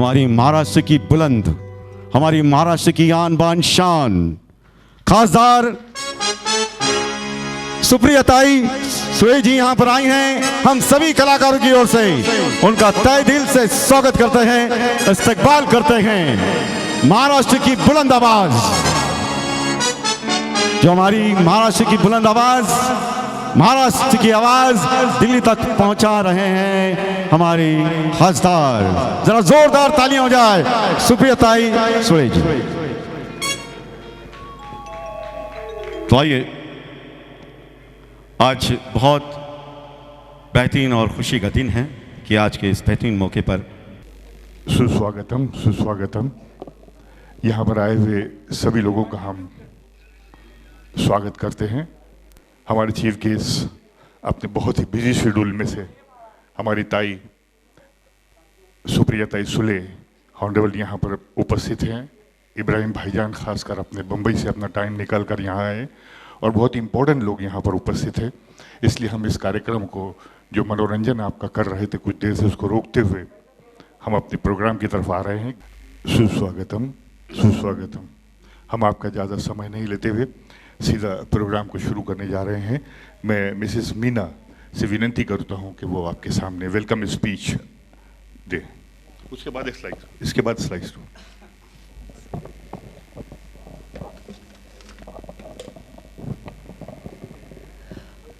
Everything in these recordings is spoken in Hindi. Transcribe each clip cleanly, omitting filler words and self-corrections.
हमारी महाराष्ट्र की बुलंद, हमारी महाराष्ट्र की आन बान शान खासदार सुप्रिया ताई सुले जी यहाँ पर आई हैं। हम सभी कलाकारों की ओर से उनका तहे दिल से स्वागत करते हैं, इस्तकबाल करते हैं। महाराष्ट्र की बुलंद आवाज, जो हमारी महाराष्ट्र की बुलंद आवाज, महाराष्ट्र की आवाज दिल्ली तक पहुंचा रहे हैं हमारी खासदार। जरा जोरदार तालियां हो जाए सुप्रिया ताई सुले जी। तो आइए, आज बहुत बेहतरीन और खुशी का दिन है कि आज के इस बेहतरीन मौके पर सुस्वागतम सुस्वागतम। यहाँ पर आए हुए सभी लोगों का हम स्वागत करते हैं। हमारे चीफ गेस्ट अपने बहुत ही बिजी शेड्यूल में से हमारी ताई सुप्रिया ताई सुले ऑनरेबल यहाँ पर उपस्थित हैं। इब्राहिम भाईजान खासकर अपने बम्बई से अपना टाइम निकाल कर यहाँ आए और बहुत इम्पोर्टेंट लोग यहाँ पर उपस्थित हैं। इसलिए हम इस कार्यक्रम को, जो मनोरंजन आपका कर रहे थे कुछ देर से, उसको रोकते हुए हम अपने प्रोग्राम की तरफ आ रहे हैं। सुस्वागतम सुस्वागतम। हम आपका ज़्यादा समय नहीं लेते हुए सीधा प्रोग्राम को शुरू करने जा रहे हैं। मैं मिसेस मीना से विनती करता हूं कि वो आपके सामने वेलकम स्पीच दे। उसके बाद इसके बाद स्लाइड्स दो।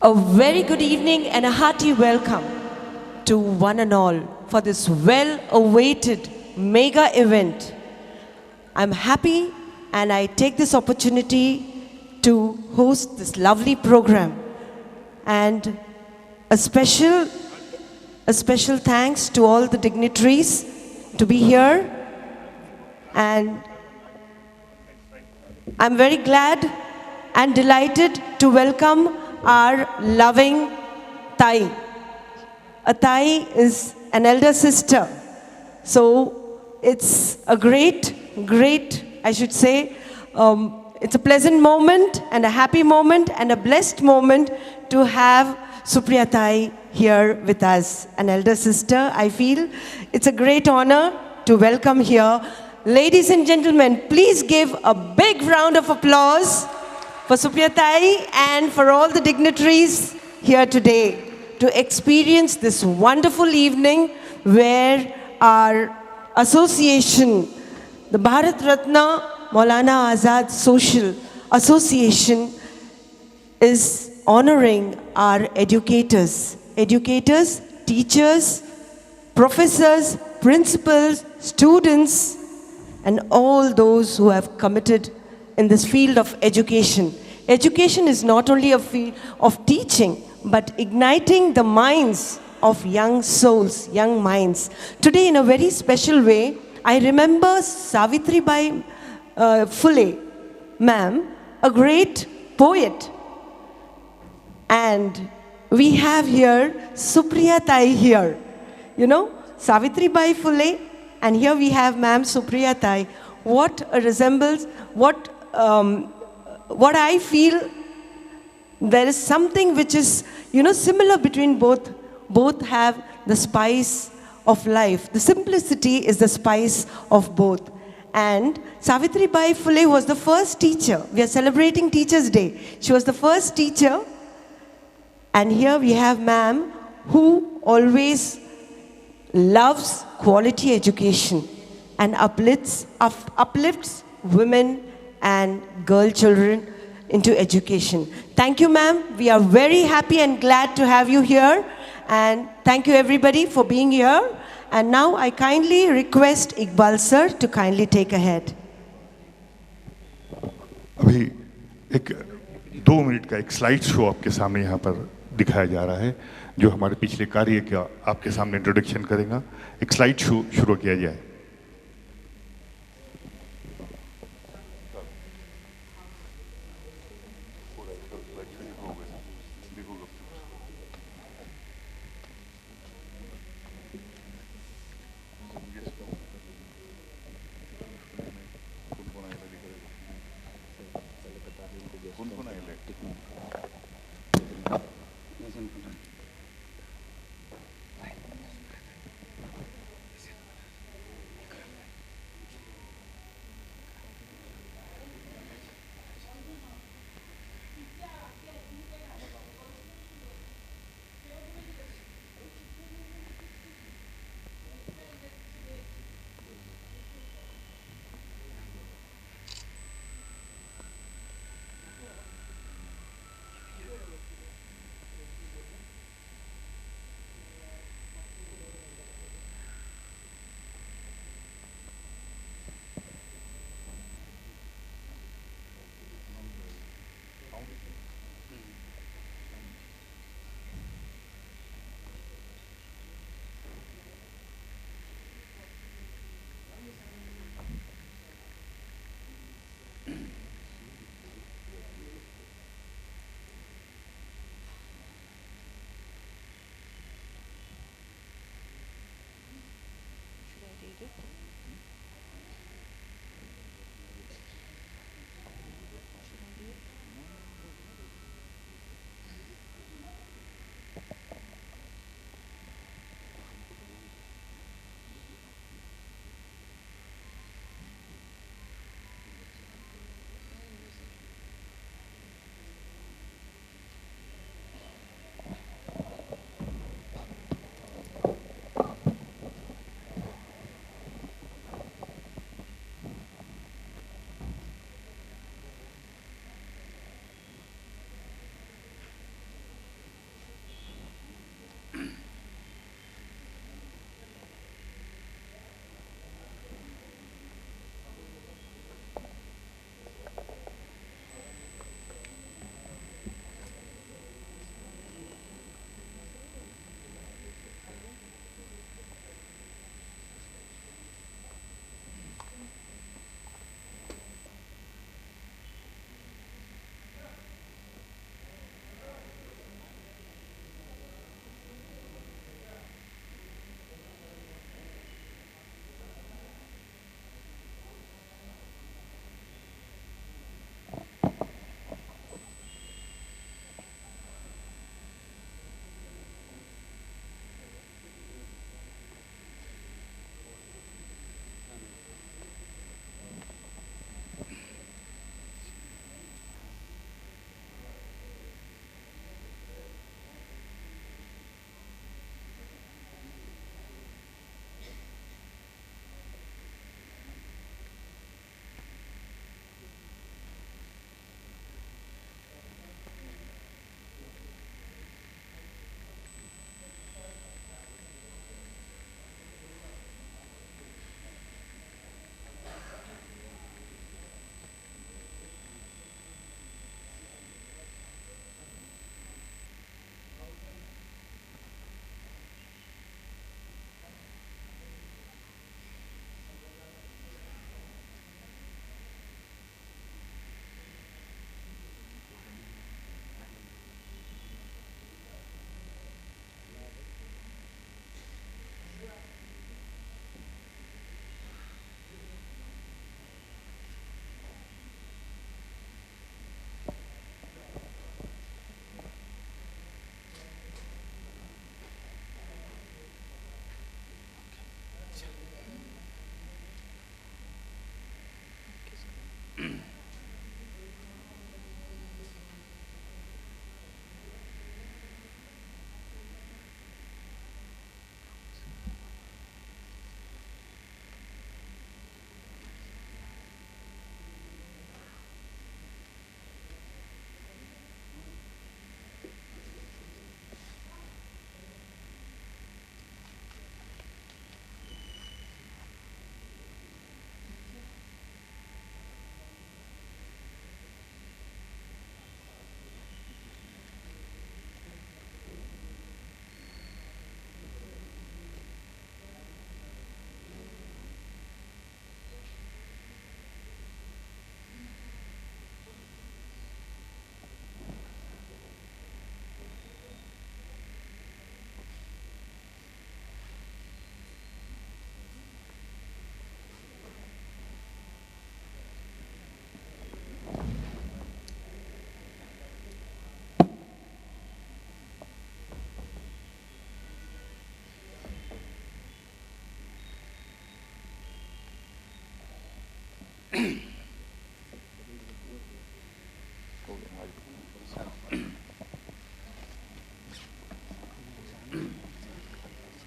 A very good evening and a hearty welcome to one and all for this well-awaited mega event. I'm happy and I take this opportunity to host this lovely program, and a special thanks to all the dignitaries to be here, and I'm very glad and delighted to welcome our loving Thai. A Thai is an elder sister, so it's a great, I should say, it's a pleasant moment and a happy moment and a blessed moment to have Supriya Thai here with us, an elder sister. I feel it's a great honor to welcome here. Ladies and gentlemen, please give a big round of applause for Supriya Thai and for all the dignitaries here today to experience this wonderful evening where our association, the Bharat Ratna Maulana Azad Social Association, is honoring our educators, teachers, professors, principals, students, and all those who have committed in this field of education. Education is not only a field of teaching, but igniting the minds of young souls, young minds. Today, in a very special way, I remember Savitribai Phule, ma'am, a great poet. And we have here Supriya Thai here. You know, Savitribai Phule, and here we have ma'am Supriya Thai. What a resemblance, what I feel, there is something which is, you know, similar between both. Both have the spice of life. The simplicity is the spice of both. And Savitribai Phule was the first teacher. We are celebrating Teachers' Day. She was the first teacher. And here we have ma'am who always loves quality education and uplifts women and girl children into education. Thank you, ma'am. We are very happy and glad to have you here. And thank you everybody for being here. And now I kindly request Iqbal sir to kindly take ahead. अभी एक 2 मिनट का एक स्लाइड शो आपके सामने यहाँ पर दिखाया जा रहा है, जो हमारे पिछले कार्य का आपके सामने इंट्रोडक्शन करेगा। एक स्लाइड शो शुरू किया जाए।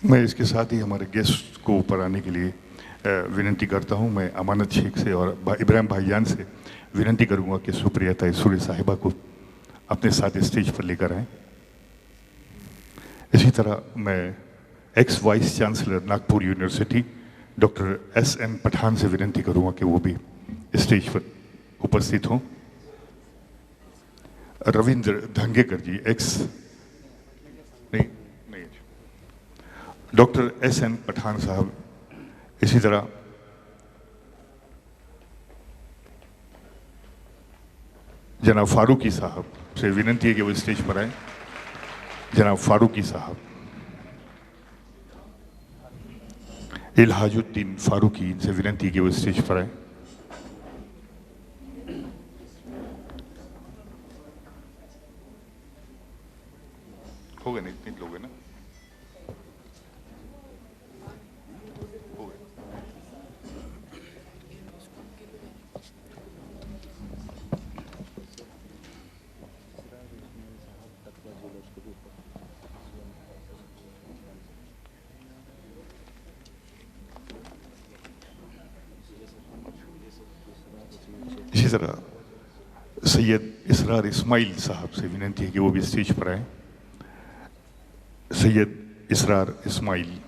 मैं इसके साथ ही हमारे गेस्ट को ऊपर आने के लिए विनती करता हूं। मैं अमानत शेख से और इब्राहिम भाईजान से विनती करूंगा कि सुप्रिया ताई सुले साहिबा को अपने साथ स्टेज पर लेकर आएं। इसी तरह मैं ex vice chancellor Nagpur university doctor S.N. Pathan से विनती करूंगा कि वो भी स्टेज पर उपस्थित हों। रविंद्र धंगेकर जी डॉक्टर S.N. पठान साहब, इसी तरह जनाब फारूकी साहब से विनती है कि वो स्टेज पर आए। जनाब फारूकी साहब, इल्हाजुद्दीन फारूकी, इनसे विनती है कि वो स्टेज पर आए। हो गए ना, इतने लोग हैं ना। इसी तरह सैयद इसरार इस्माइल साहब से विनती है कि वो भी स्टेज पर आए। सैयद इसरार इस्माइल,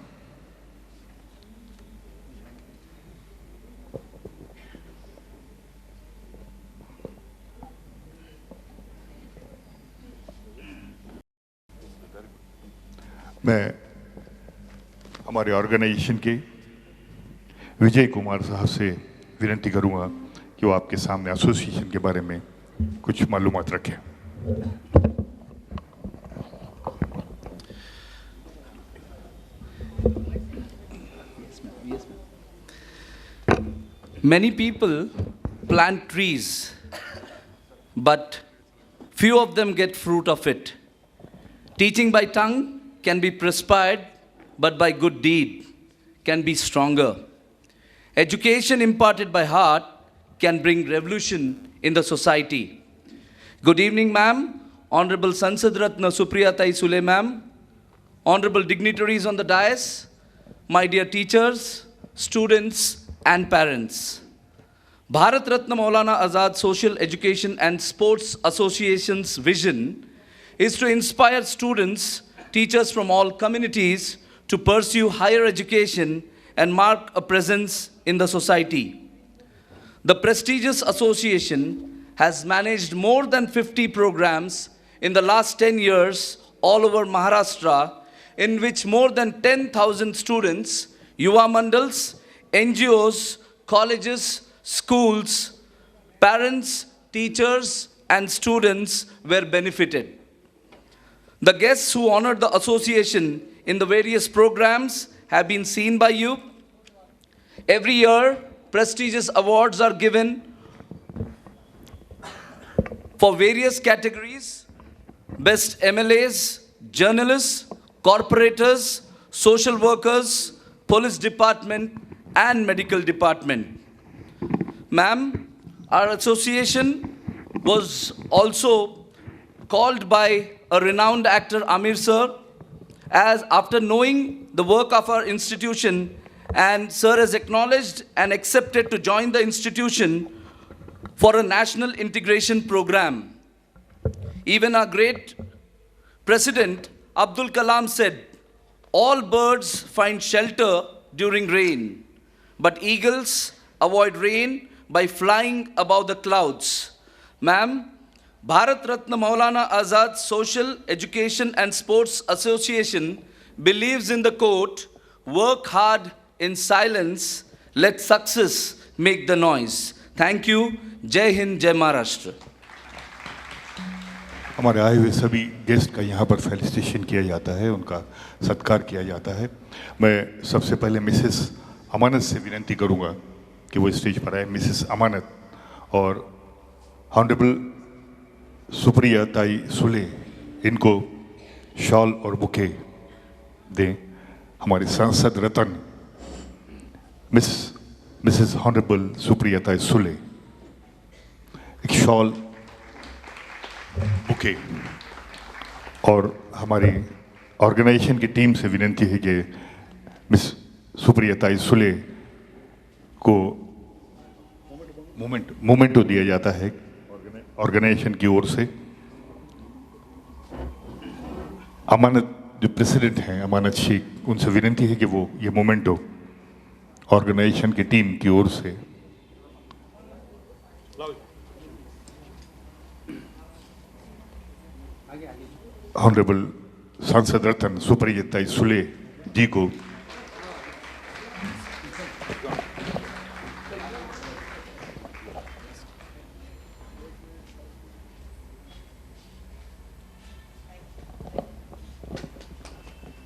मैं हमारे ऑर्गेनाइजेशन के विजय कुमार साहब से विनती करूंगा कि वो आपके सामने एसोसिएशन के बारे में कुछ मालूमात रखें। Many people plant trees, but few of them get fruit of it. Teaching by tongue can be prescribed, but by good deed can be stronger. Education imparted by heart can bring revolution in the society. Good evening, ma'am. Honorable Sansad Ratna Supriya Tai Sule, ma'am. Honorable dignitaries on the dais, my dear teachers, students, and parents. Bharat Ratna Maulana Azad Social Education and Sports Association's vision is to inspire students, teachers from all communities to pursue higher education and mark a presence in the society. The prestigious association has managed more than 50 programs in the last 10 years all over Maharashtra, in which more than 10,000 students, Yuva Mandals, NGOs, colleges, schools, parents, teachers, and students were benefited. The guests who honored the association in the various programs have been seen by you. Every year, prestigious awards are given for various categories: best MLAs, journalists, corporators, social workers, police department, and medical department. Ma'am, our association was also called by a renowned actor, Amir sir, as after knowing the work of our institution, and sir has acknowledged and accepted to join the institution for a national integration program. Even our great President Abdul Kalam said, all birds find shelter during rain, but eagles avoid rain by flying above the clouds. Ma'am, Bharat Ratna Maulana Azad Social Education and Sports Association believes in the quote, work hard in silence, let success make the noise. Thank you. Jai Hind, Jai Maharashtra. हमारे आए हुए सभी गेस्ट का यहाँ पर फेलिसिटेशन किया जाता है, उनका सत्कार किया जाता है। मैं सबसे पहले मिसेस अमानत से विनती करूँगा कि वो स्टेज पर आए। मिसेस अमानत और ऑनरेबल सुप्रिया ताई सुले इनको शॉल और बुके दें। हमारे सांसद रतन मिस मिसेस ऑनरेबल सुप्रियता सुले एक शॉल, बुके, और हमारी ऑर्गेनाइजेशन की टीम से विनती है कि मिस सुप्रियता सुले को मोमेंटो दिया जाता है ऑर्गेनाइजेशन की ओर से। अमानत जो प्रेसिडेंट हैं अमानत शेख, उनसे विनती है कि वो ये मोमेंटो ऑर्गेनाइजेशन की टीम की ओर से ऑनरेबल सांसद रत्न सुप्रियता सुले जी को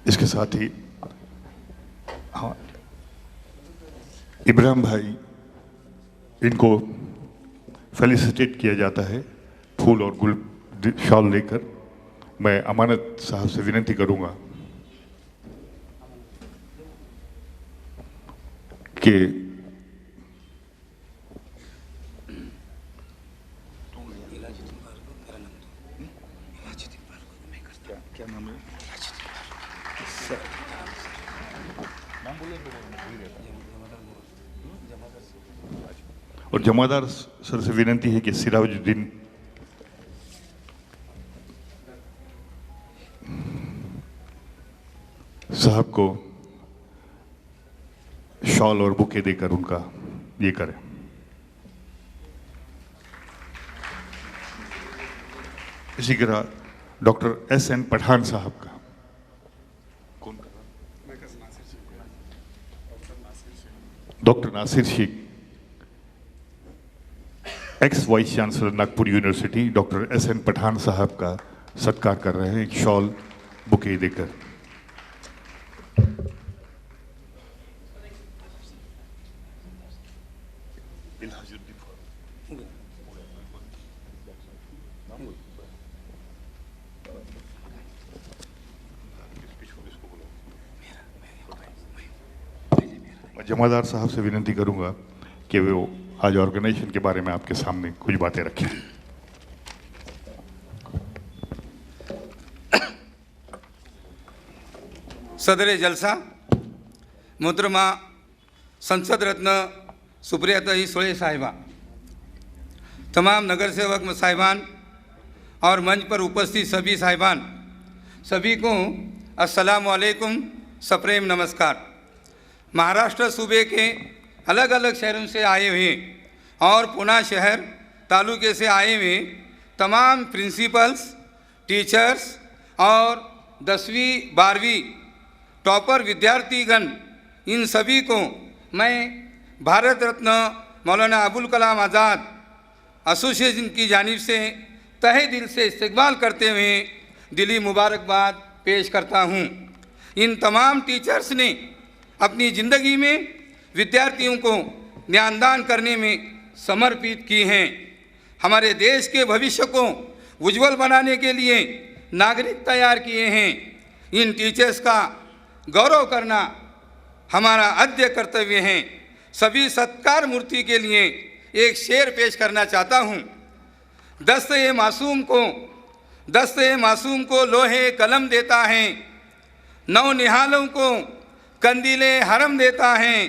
इसके साथ ही हाँ, इब्राहिम भाई, इनको फेलिसिटेट किया जाता है फूल और गुल शॉल लेकर। मैं अमानत साहब से विनती करूंगा कि क्या नाम है और जमादार सर से विनती है कि सिराजुद्दीन साहब को शॉल और बुके देकर उनका ये करें। इसी तरह डॉक्टर एस.एन. पठान साहब का कौन कर रहा? Doctor Nasir Sheikh, ex vice chancellor Nagpur university, doctor S N. Pathan साहब का सत्कार कर रहे हैं एक शॉल बुके देकर। जमादार साहब से विनती करूंगा कि वो आज ऑर्गेनाइजेशन के बारे में आपके सामने कुछ बातें रखें। सदर जलसा मोहतरमा संसद रत्न सुप्रियता सुले साहिबा, तमाम नगर सेवक साहिबान और मंच पर उपस्थित सभी साहिबान, सभी को अस्सलाम वालेकुम, सप्रेम नमस्कार। महाराष्ट्र सूबे के अलग अलग शहरों से आए हुए और पुणे शहर तालुके से आए हुए तमाम प्रिंसिपल्स, टीचर्स और 10वीं 12वीं टॉपर विद्यार्थीगण, इन सभी को मैं भारत रत्न मौलाना अबुल कलाम आज़ाद एसोसिएशन की जानिब से तहे दिल से इस्तकबाल करते हुए दिली मुबारकबाद पेश करता हूँ। इन तमाम टीचर्स ने अपनी ज़िंदगी में विद्यार्थियों को ज्ञानदान करने में समर्पित की हैं। हमारे देश के भविष्य को उज्जवल बनाने के लिए नागरिक तैयार किए हैं। इन टीचर्स का गौरव करना हमारा आद्य कर्तव्य है। सभी सत्कार मूर्ति के लिए एक शेर पेश करना चाहता हूँ। दस्ते मासूम को लोहे कलम देता है, नौ निहालों को कंदीले हरम देता है,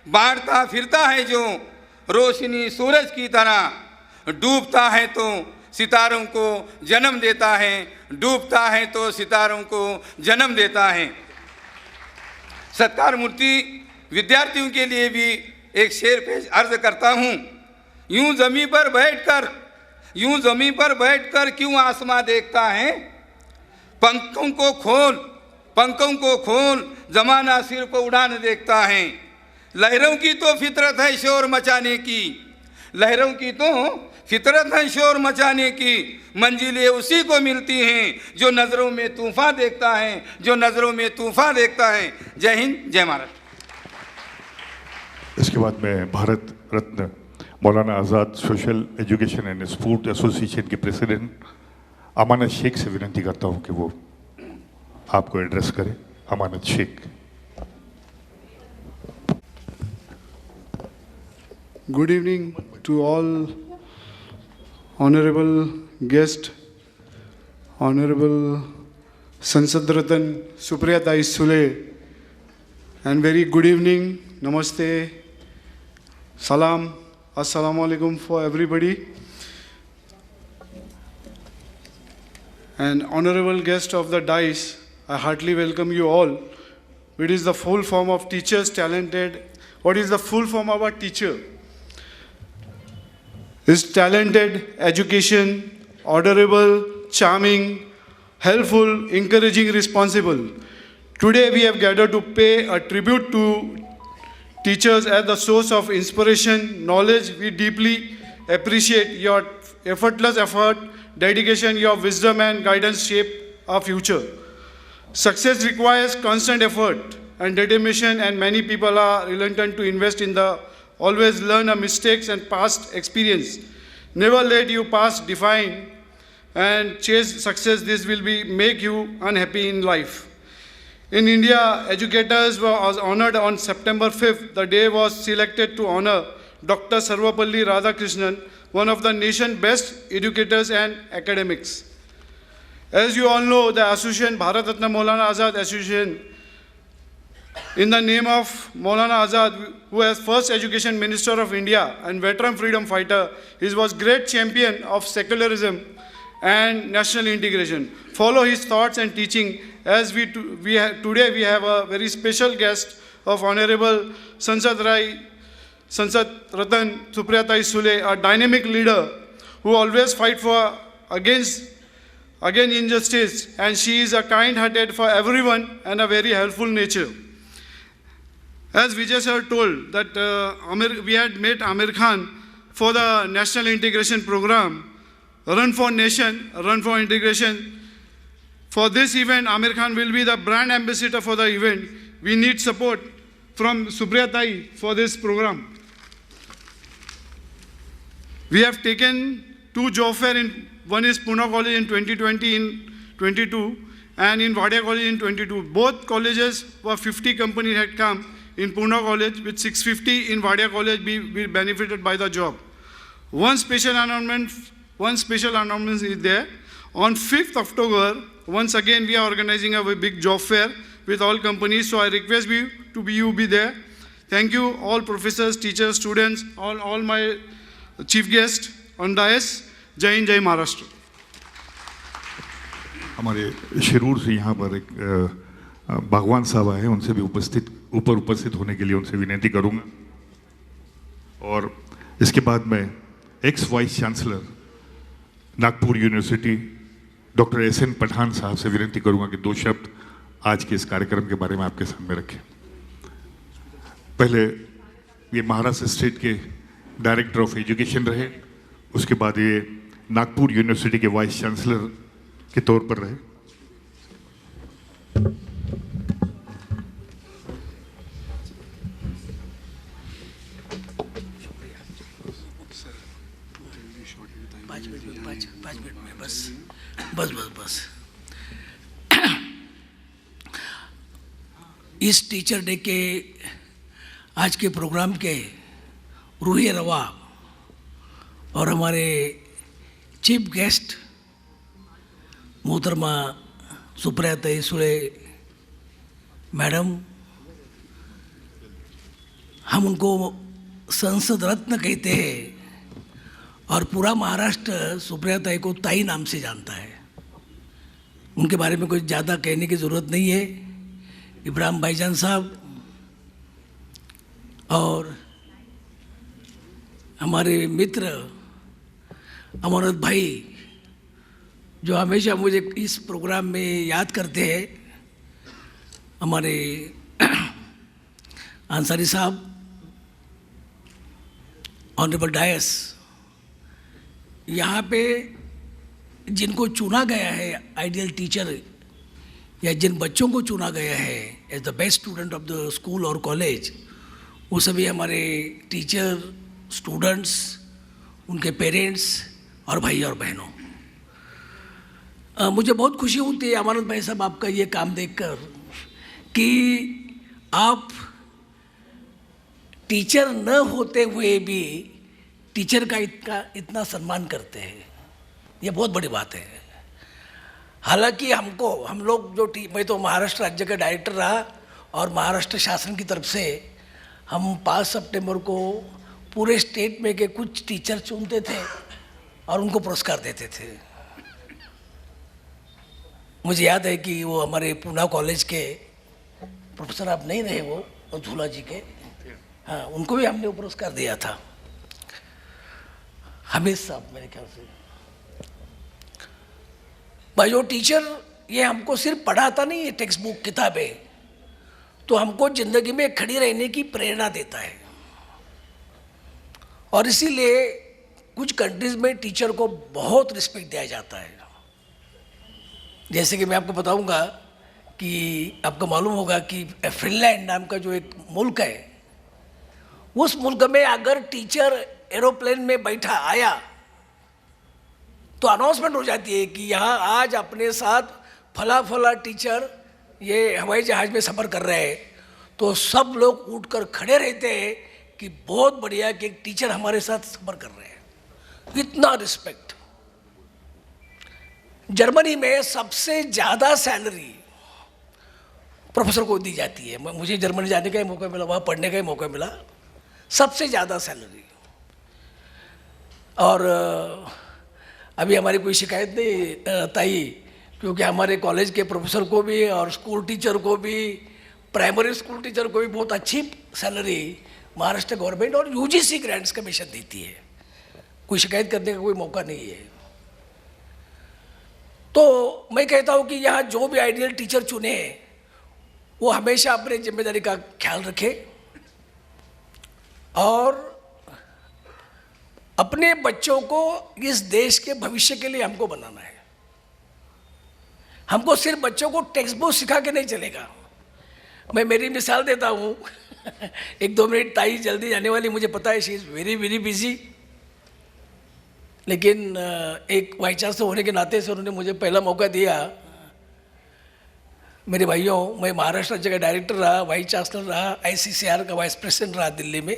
बांटता फिरता है जो रोशनी सूरज की तरह, डूबता है तो सितारों को जन्म देता है, डूबता है तो सितारों को जन्म देता है। सत्कार मूर्ति विद्यार्थियों के लिए भी एक शेर पेश अर्ज करता हूँ। यूं ज़मीन पर बैठकर क्यों आसमां देखता है, पंखों को खोल जमाना सिर पर उड़ान देखता है। लहरों की तो फितरत है शोर मचाने की, मंजिलें उसी को मिलती हैं जो नज़रों में तूफान देखता है। जय हिंद, जय महाराष्ट्र। इसके बाद मैं Bharat Ratna Maulana Azad social education and sport association के प्रेसिडेंट अमानत शेख से विनती करता हूं कि वो आपको एड्रेस करें। अमानत Sheikh. Good evening to all honorable guests, honorable Sansad Ratan Supriya Tai Sule, and very good evening, namaste, salam, assalamu alaikum for everybody. And honorable guest of the dais, I heartily welcome you all. It is the full form of teachers talented. What is the full form of a teacher? Is talented, education, honorable, charming, helpful, encouraging, responsible. Today we have gathered to pay a tribute to teachers as the source of inspiration, knowledge. We deeply appreciate your effortless effort, dedication, your wisdom and guidance shape our future. Success requires constant effort and determination, and many people are reluctant to invest in the always learn our mistakes and past experience. Never let your past define and chase success. This will make you unhappy in life. In India, educators were honored on September 5th. The day was selected to honor Dr. Sarvapalli Radhakrishnan, one of the nation's best educators and academics. As you all know, the association, Bharat Ratna Maulana Azad Association, in the name of Maulana Azad, who was first education minister of India and veteran freedom fighter, he was great champion of secularism and national integration. Follow his thoughts and teaching. As today we have a very special guest of Honorable Sansad Ratan Supriya Tai Sule, a dynamic leader who always fight for against injustice, and she is a kind-hearted for everyone and a very helpful nature. As Vijay sir told that we had met Amir Khan for the National Integration Program, Run for Nation, Run for Integration. For this event, Amir Khan will be the brand ambassador for the event. We need support from Supriya Tai for this program. We have taken 2 job fairs. One is Pune College in 2020 in 22 and in Wadia College in 22. Both colleges were 50 companies had come. In Pune College with 650, in Wadia College we benefited by the job. One special announcement is there. On 5th October, once again we are organizing a big job fair with all companies. So I request you to be there. Thank you all professors, teachers, students, all my chief guests on dais. Jai Hind, Jai Maharashtra. हमारे शिरूर से यहाँ पर एक भगवान साहब आए हैं, उनसे भी उपस्थित होने के लिए उनसे विनती करूँगा। और इसके बाद मैं ex vice chancellor Nagpur university doctor S N. Pathan साहब से विनती करूँगा कि 2 शब्द आज के इस कार्यक्रम के बारे में आपके सामने रखें। पहले ये महाराष्ट्र स्टेट के डायरेक्टर ऑफ एजुकेशन रहे, उसके बाद ये नागपुर यूनिवर्सिटी के वाइस चांसलर के तौर पर रहे। पाँच मिनट में बस इस टीचर डे के आज के प्रोग्राम के रूही रवा और हमारे चीफ गेस्ट मोहतरमा सुप्रिया ताई सुले मैडम, हम उनको संसद रत्न कहते हैं और पूरा महाराष्ट्र सुप्रिया ताई को ताई नाम से जानता है। उनके बारे में कुछ ज़्यादा कहने की ज़रूरत नहीं है। इब्राहिम भाईजान साहब और हमारे मित्र अमरत भाई जो हमेशा मुझे इस प्रोग्राम में याद करते हैं, हमारे अंसारी साहब, ऑनरेबल डायस, यहाँ पे जिनको चुना गया है आइडियल टीचर या जिन बच्चों को चुना गया है as the best student of the school और कॉलेज, वो सभी हमारे टीचर, स्टूडेंट्स, उनके पेरेंट्स और भाई और बहनों। मुझे बहुत खुशी होती है अमानत भाई साहब आपका ये काम देखकर कि आप टीचर न होते हुए भी टीचर का इतना सम्मान करते हैं, ये बहुत बड़ी बात है। हालांकि हम लोग जो मैं तो महाराष्ट्र राज्य का डायरेक्टर रहा और महाराष्ट्र शासन की तरफ से हम 5 सितंबर को पूरे स्टेट में के कुछ टीचर चुनते थे और उनको पुरस्कार देते थे। मुझे याद है कि वो हमारे पूना कॉलेज के प्रोफेसर आप नहीं रहे, वो झूला जी के, हाँ, उनको भी हमने वो पुरस्कार दिया था, हमीद साहब मेरे ख्याल से। भाई जो टीचर ये हमको सिर्फ पढ़ाता नहीं है टेक्स्ट बुक किताबें, तो हमको जिंदगी में खड़ी रहने की प्रेरणा देता है। और इसीलिए कुछ कंट्रीज में टीचर को बहुत रिस्पेक्ट दिया जाता है। जैसे कि मैं आपको बताऊंगा कि आपको मालूम होगा कि फिनलैंड नाम का जो एक मुल्क है, उस मुल्क में अगर टीचर एरोप्लेन में बैठा आया तो अनाउंसमेंट हो जाती है कि यहाँ आज अपने साथ फला फला टीचर ये हवाई जहाज़ में सफ़र कर रहे हैं, तो सब लोग उठकर खड़े रहते हैं कि बहुत बढ़िया कि एक टीचर हमारे साथ सफ़र कर रहे हैं। इतना रिस्पेक्ट। जर्मनी में सबसे ज़्यादा सैलरी प्रोफेसर को दी जाती है। मुझे जर्मनी जाने का ही मौका मिला, वहाँ पढ़ने का ही मौका मिला, सबसे ज़्यादा सैलरी। और अभी हमारी कोई शिकायत नहीं ताई, क्योंकि हमारे कॉलेज के प्रोफेसर को भी और स्कूल टीचर को भी, प्राइमरी स्कूल टीचर को भी बहुत अच्छी सैलरी महाराष्ट्र गवर्नमेंट और यूजीसी ग्रांट्स कमीशन देती है। कोई शिकायत करने का कोई मौका नहीं है। तो मैं कहता हूँ कि यहाँ जो भी आइडियल टीचर चुने वो हमेशा अपने जिम्मेदारी का ख्याल रखे और अपने बच्चों को इस देश के भविष्य के लिए हमको बनाना है। हमको सिर्फ बच्चों को टेक्स्ट बुक सिखा के नहीं चलेगा। मैं मेरी मिसाल देता हूँ 1-2 मिनट ताई जल्दी जाने वाली, मुझे पता है she is very very busy, लेकिन एक वाइस चांसलर होने के नाते से उन्होंने मुझे पहला मौका दिया। मेरे भाइयों, मैं महाराष्ट्र राज्य का डायरेक्टर रहा, वाइस चांसलर रहा, ICCR का वाइस प्रेसिडेंट रहा दिल्ली में,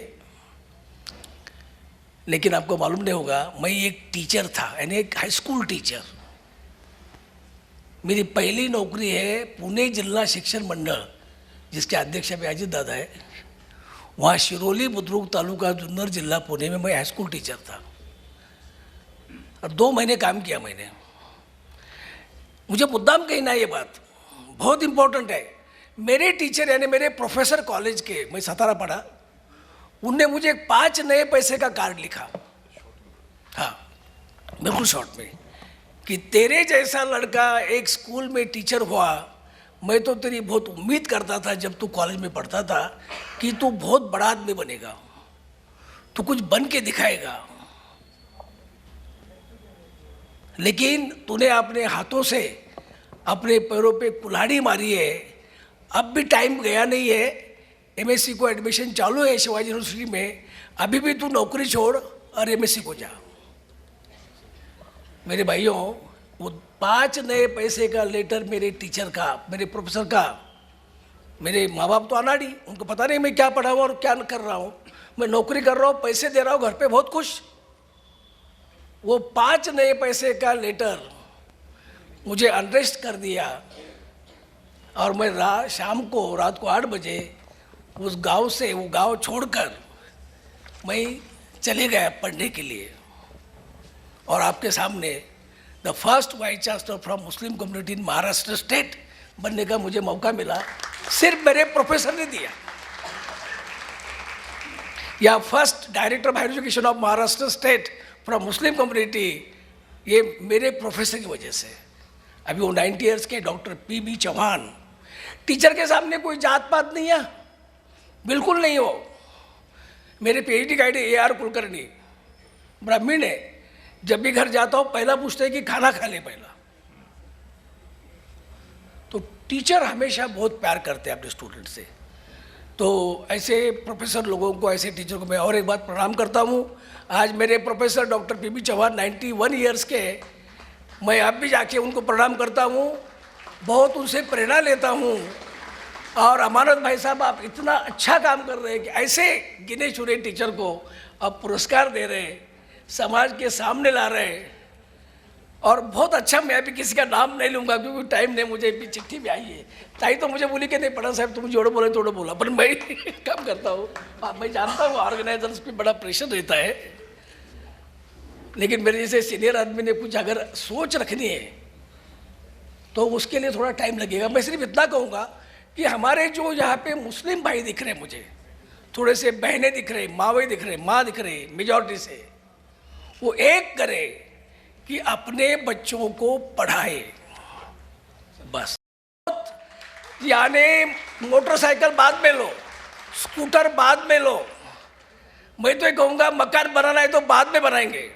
लेकिन आपको मालूम नहीं होगा मैं एक टीचर था, यानी एक हाई स्कूल टीचर। मेरी पहली नौकरी है पुणे जिला शिक्षण मंडल, जिसके अध्यक्ष अभी अजित दादा है, वहाँ शिरोली बुद्रुक तालुका जुन्नर जिला पुणे में मैं हाई स्कूल टीचर था और 2 महीने काम किया मैंने। मुझे मुद्दाम कहना है, ये बात बहुत इम्पोर्टेंट है। मेरे टीचर यानी मेरे प्रोफेसर कॉलेज के, मैं सतारा पढ़ा, उनने मुझे 5 नए पैसे का कार्ड लिखा, हाँ बिल्कुल शॉर्ट में, कि तेरे जैसा लड़का एक स्कूल में टीचर हुआ, मैं तो तेरी बहुत उम्मीद करता था जब तू कॉलेज में पढ़ता था कि तू बहुत बड़ा आदमी बनेगा, तू कुछ बन के दिखाएगा, लेकिन तूने अपने हाथों से अपने पैरों पे कुल्हाड़ी मारी है। अब भी टाइम गया नहीं है, MSc को एडमिशन चालू है शिवाजी यूनिवर्सिटी में, अभी भी तू नौकरी छोड़ और MSc को जा। मेरे भाइयों, वो 5 नए पैसे का लेटर मेरे टीचर का, मेरे प्रोफेसर का, मेरे माँ बाप तो अनाड़ी, उनको पता नहीं मैं क्या पढ़ा हुआ और क्या कर रहा हूँ, मैं नौकरी कर रहा हूँ, पैसे दे रहा हूँ, घर पे बहुत खुश। वो 5 नए पैसे का लेटर मुझे अनरेस्ट कर दिया और मैं शाम को रात को 8 बजे उस गांव से, वो गांव छोड़कर मैं चले गया पढ़ने के लिए। और आपके सामने the first vice chancellor from Muslim community in Maharashtra state बनने का मुझे मौका मिला, सिर्फ मेरे प्रोफेसर ने दिया। या first director of higher education of Maharashtra state from Muslim community, ये मेरे प्रोफेसर की वजह से। अभी वो 90 ईयर्स के डॉक्टर PB चौहान, टीचर के सामने कोई जात पात नहीं है, बिल्कुल नहीं हो। मेरे PhD गाइड AR कुलकर्णी ब्राह्मण है, जब भी घर जाता हूँ पहला पूछते हैं कि खाना खा ले पहला। तो टीचर हमेशा बहुत प्यार करते हैं अपने स्टूडेंट से। तो ऐसे प्रोफेसर लोगों को, ऐसे टीचर को मैं और एक बात प्रणाम करता हूँ। आज मेरे professor doctor PB Chauhan 91 years के, मैं अब भी जाके उनको प्रणाम करता हूँ, बहुत उनसे प्रेरणा लेता हूँ और अमानत भाई साहब, आप इतना अच्छा काम कर रहे हैं कि ऐसे गिने चुने टीचर को आप पुरस्कार दे रहे हैं, समाज के सामने ला रहे हैं। और बहुत अच्छा, मैं अभी किसी का नाम नहीं लूँगा क्योंकि टाइम नहीं, मुझे भी चिट्ठी भी आई है। ताई तो मुझे बोली कि नहीं पढ़ा साहब, तुम जोड़ो बोले तोड़ो बोला, पर मैं काम करता हूँ। मैं जानता हूँ ऑर्गेनाइजर्स पे बड़ा प्रेशर रहता है, लेकिन मेरे जैसे सीनियर आदमी ने कुछ अगर सोच रखनी है तो उसके लिए थोड़ा टाइम लगेगा। मैं सिर्फ इतना कहूँगा कि हमारे जो यहाँ पे मुस्लिम भाई दिख रहे हैं, मुझे थोड़े से बहनें दिख रहे, मावे दिख रहे, माँ दिख रहे मेजॉरिटी से, वो एक करे कि अपने बच्चों को पढ़ाए बस। यानी मोटरसाइकिल बाद में लो, स्कूटर बाद में लो, मैं तो ये कहूँगा मकान बनाना है तो बाद में बनाएंगे,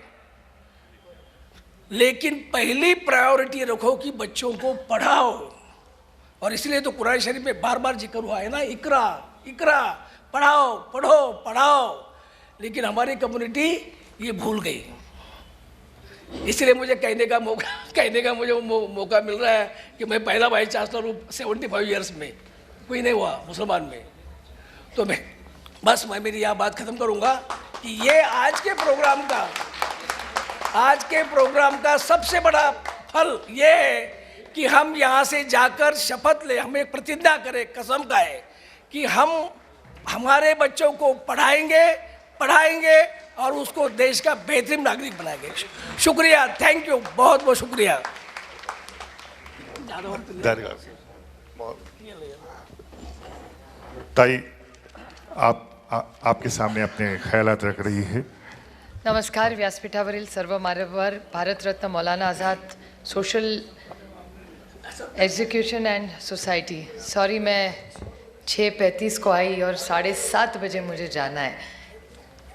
लेकिन पहली प्रायोरिटी रखो कि बच्चों को पढ़ाओ। और इसलिए तो कुरान शरीफ में बार बार जिक्र हुआ है ना, इकरा इकरा, पढ़ाओ पढ़ो पढ़ाओ। लेकिन हमारी कम्युनिटी ये भूल गई, इसलिए मुझे कहने का मौका मिल रहा है कि मैं पहला वाइस चांसलर हूँ 75 ईयर्स में, कोई नहीं हुआ मुसलमान में। तो मैं मेरी यह बात ख़त्म करूँगा कि ये आज के प्रोग्राम का सबसे बड़ा फल ये है कि हम यहाँ से जाकर शपथ ले, हम एक प्रतिज्ञा करें, कसम खाएं कि हम हमारे बच्चों को पढ़ाएंगे और उसको देश का बेहतरीन नागरिक बनाएंगे। शुक्रिया, थैंक यू, बहुत बहुत शुक्रिया। ताई, आपके सामने अपने ख्यालात रख रही है। नमस्कार। व्यासपीठावरील सर्व मान्यवर Bharat Ratna Maulana Azad social execution and society. Sorry, मैं 6:35 को आई और 7:30 बजे मुझे जाना है,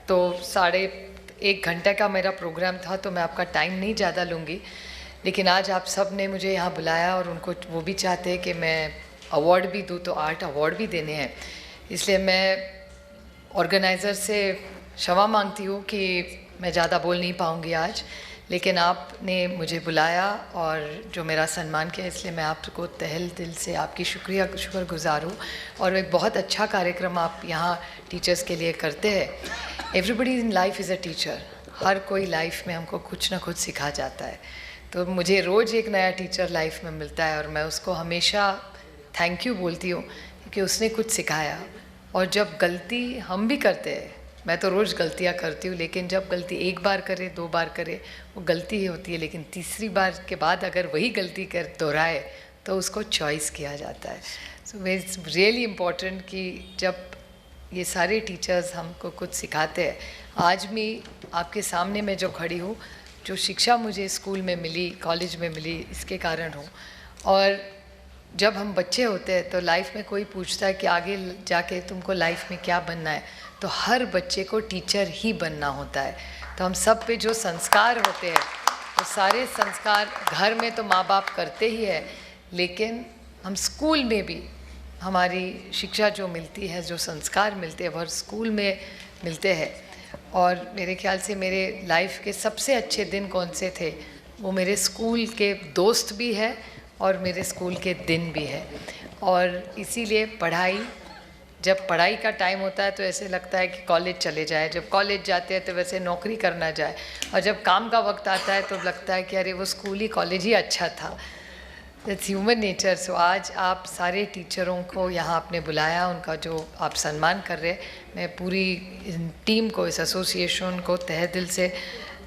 तो 1.5 घंटे का मेरा प्रोग्राम था, तो मैं आपका टाइम नहीं ज़्यादा लूँगी। लेकिन आज आप सब ने मुझे यहाँ बुलाया और उनको वो भी चाहते हैं कि मैं अवार्ड भी दूँ, तो 8 अवार्ड भी देने हैं। इसलिए मैं ऑर्गेनाइज़र से क्षमा मांगती हूँ कि मैं ज़्यादा बोल नहीं पाऊँगी आज, लेकिन आपने मुझे बुलाया और जो मेरा सम्मान किया, इसलिए मैं आपको तहे दिल से आपकी शुक्रगुज़ार हूँ। और एक बहुत अच्छा कार्यक्रम आप यहाँ टीचर्स के लिए करते हैं। Everybody in life is a teacher, हर कोई लाइफ में हमको कुछ ना कुछ सिखा जाता है, तो मुझे रोज़ एक नया टीचर लाइफ में मिलता है और मैं उसको हमेशा थैंक यू बोलती हूँ कि उसने कुछ सिखाया। और जब गलती हम भी करते हैं, मैं तो रोज़ गलतियाँ करती हूँ, लेकिन जब गलती 1 बार करे 2 बार करे वो गलती ही होती है, लेकिन तीसरी बार के बाद अगर वही गलती दोहराए तो उसको चॉइस किया जाता है। सो इट्स रियली इम्पॉर्टेंट कि जब ये सारे टीचर्स हमको कुछ सिखाते हैं। आज भी आपके सामने मैं जो खड़ी हूँ, जो शिक्षा मुझे स्कूल में मिली, कॉलेज में मिली, इसके कारण हूँ। और जब हम बच्चे होते हैं तो लाइफ में कोई पूछता है कि आगे जाके तुमको लाइफ में क्या बनना है, तो हर बच्चे को टीचर ही बनना होता है। तो हम सब पे जो संस्कार होते हैं, वो सारे संस्कार घर में तो माँ बाप करते ही है, लेकिन हम स्कूल में भी हमारी शिक्षा जो मिलती है, जो संस्कार मिलते हैं, वह स्कूल में मिलते हैं। और मेरे ख्याल से मेरे लाइफ के सबसे अच्छे दिन कौन से थे, वो मेरे स्कूल के दोस्त भी है और मेरे स्कूल के दिन भी है। और इसीलिए जब पढ़ाई का टाइम होता है तो ऐसे लगता है कि कॉलेज चले जाए, जब कॉलेज जाते हैं तो वैसे नौकरी करना जाए, और जब काम का वक्त आता है तो लगता है कि अरे वो स्कूल ही कॉलेज ही अच्छा था। That's human nature. सो आज आप सारे टीचरों को यहाँ आपने बुलाया, उनका जो आप सम्मान कर रहे हैं, मैं पूरी टीम को, इस एसोसिएशन को तहे दिल से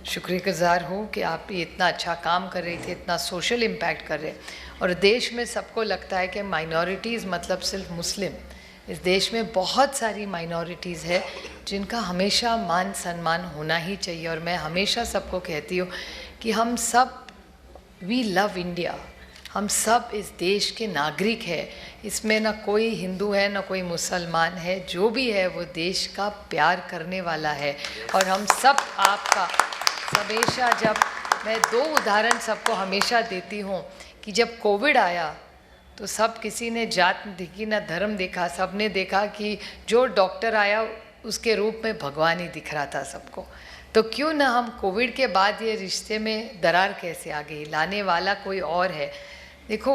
शुक्रगुज़ार हूँ कि आप ये इतना अच्छा काम कर रहे थे, इतना सोशल इम्पैक्ट कर रहे। और देश में सबको लगता है कि माइनॉरिटीज़ मतलब सिर्फ मुस्लिम। इस देश में बहुत सारी माइनॉरिटीज़ है जिनका हमेशा मान सम्मान होना ही चाहिए। और मैं हमेशा सबको कहती हूँ कि हम सब वी लव इंडिया, हम सब इस देश के नागरिक हैं। इसमें ना कोई हिंदू है ना कोई मुसलमान है, जो भी है वो देश का प्यार करने वाला है। और हम सब आपका हमेशा, जब मैं 2 उदाहरण सबको हमेशा देती हूँ कि जब कोविड आया तो सब, किसी ने जात देखी ना धर्म देखा, सब ने देखा कि जो डॉक्टर आया उसके रूप में भगवान ही दिख रहा था सबको। तो क्यों ना हम कोविड के बाद ये रिश्ते में दरार कैसे आ गई, लाने वाला कोई और है। देखो,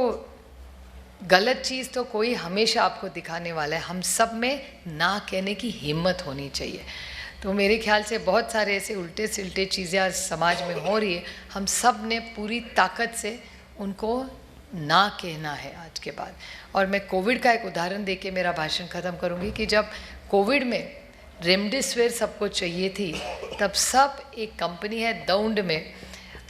गलत चीज़ तो कोई हमेशा आपको दिखाने वाला है, हम सब में ना कहने की हिम्मत होनी चाहिए। तो मेरे ख्याल से बहुत सारे ऐसे उल्टे सिल्टे चीज़ें आज समाज में हो रही है, हम सब ने पूरी ताकत से उनको ना कहना है आज के बाद। और मैं कोविड का एक उदाहरण देके मेरा भाषण ख़त्म करूँगी कि जब कोविड में रेमडेसिविर सबको चाहिए थी, तब सब एक कंपनी है दौंड में,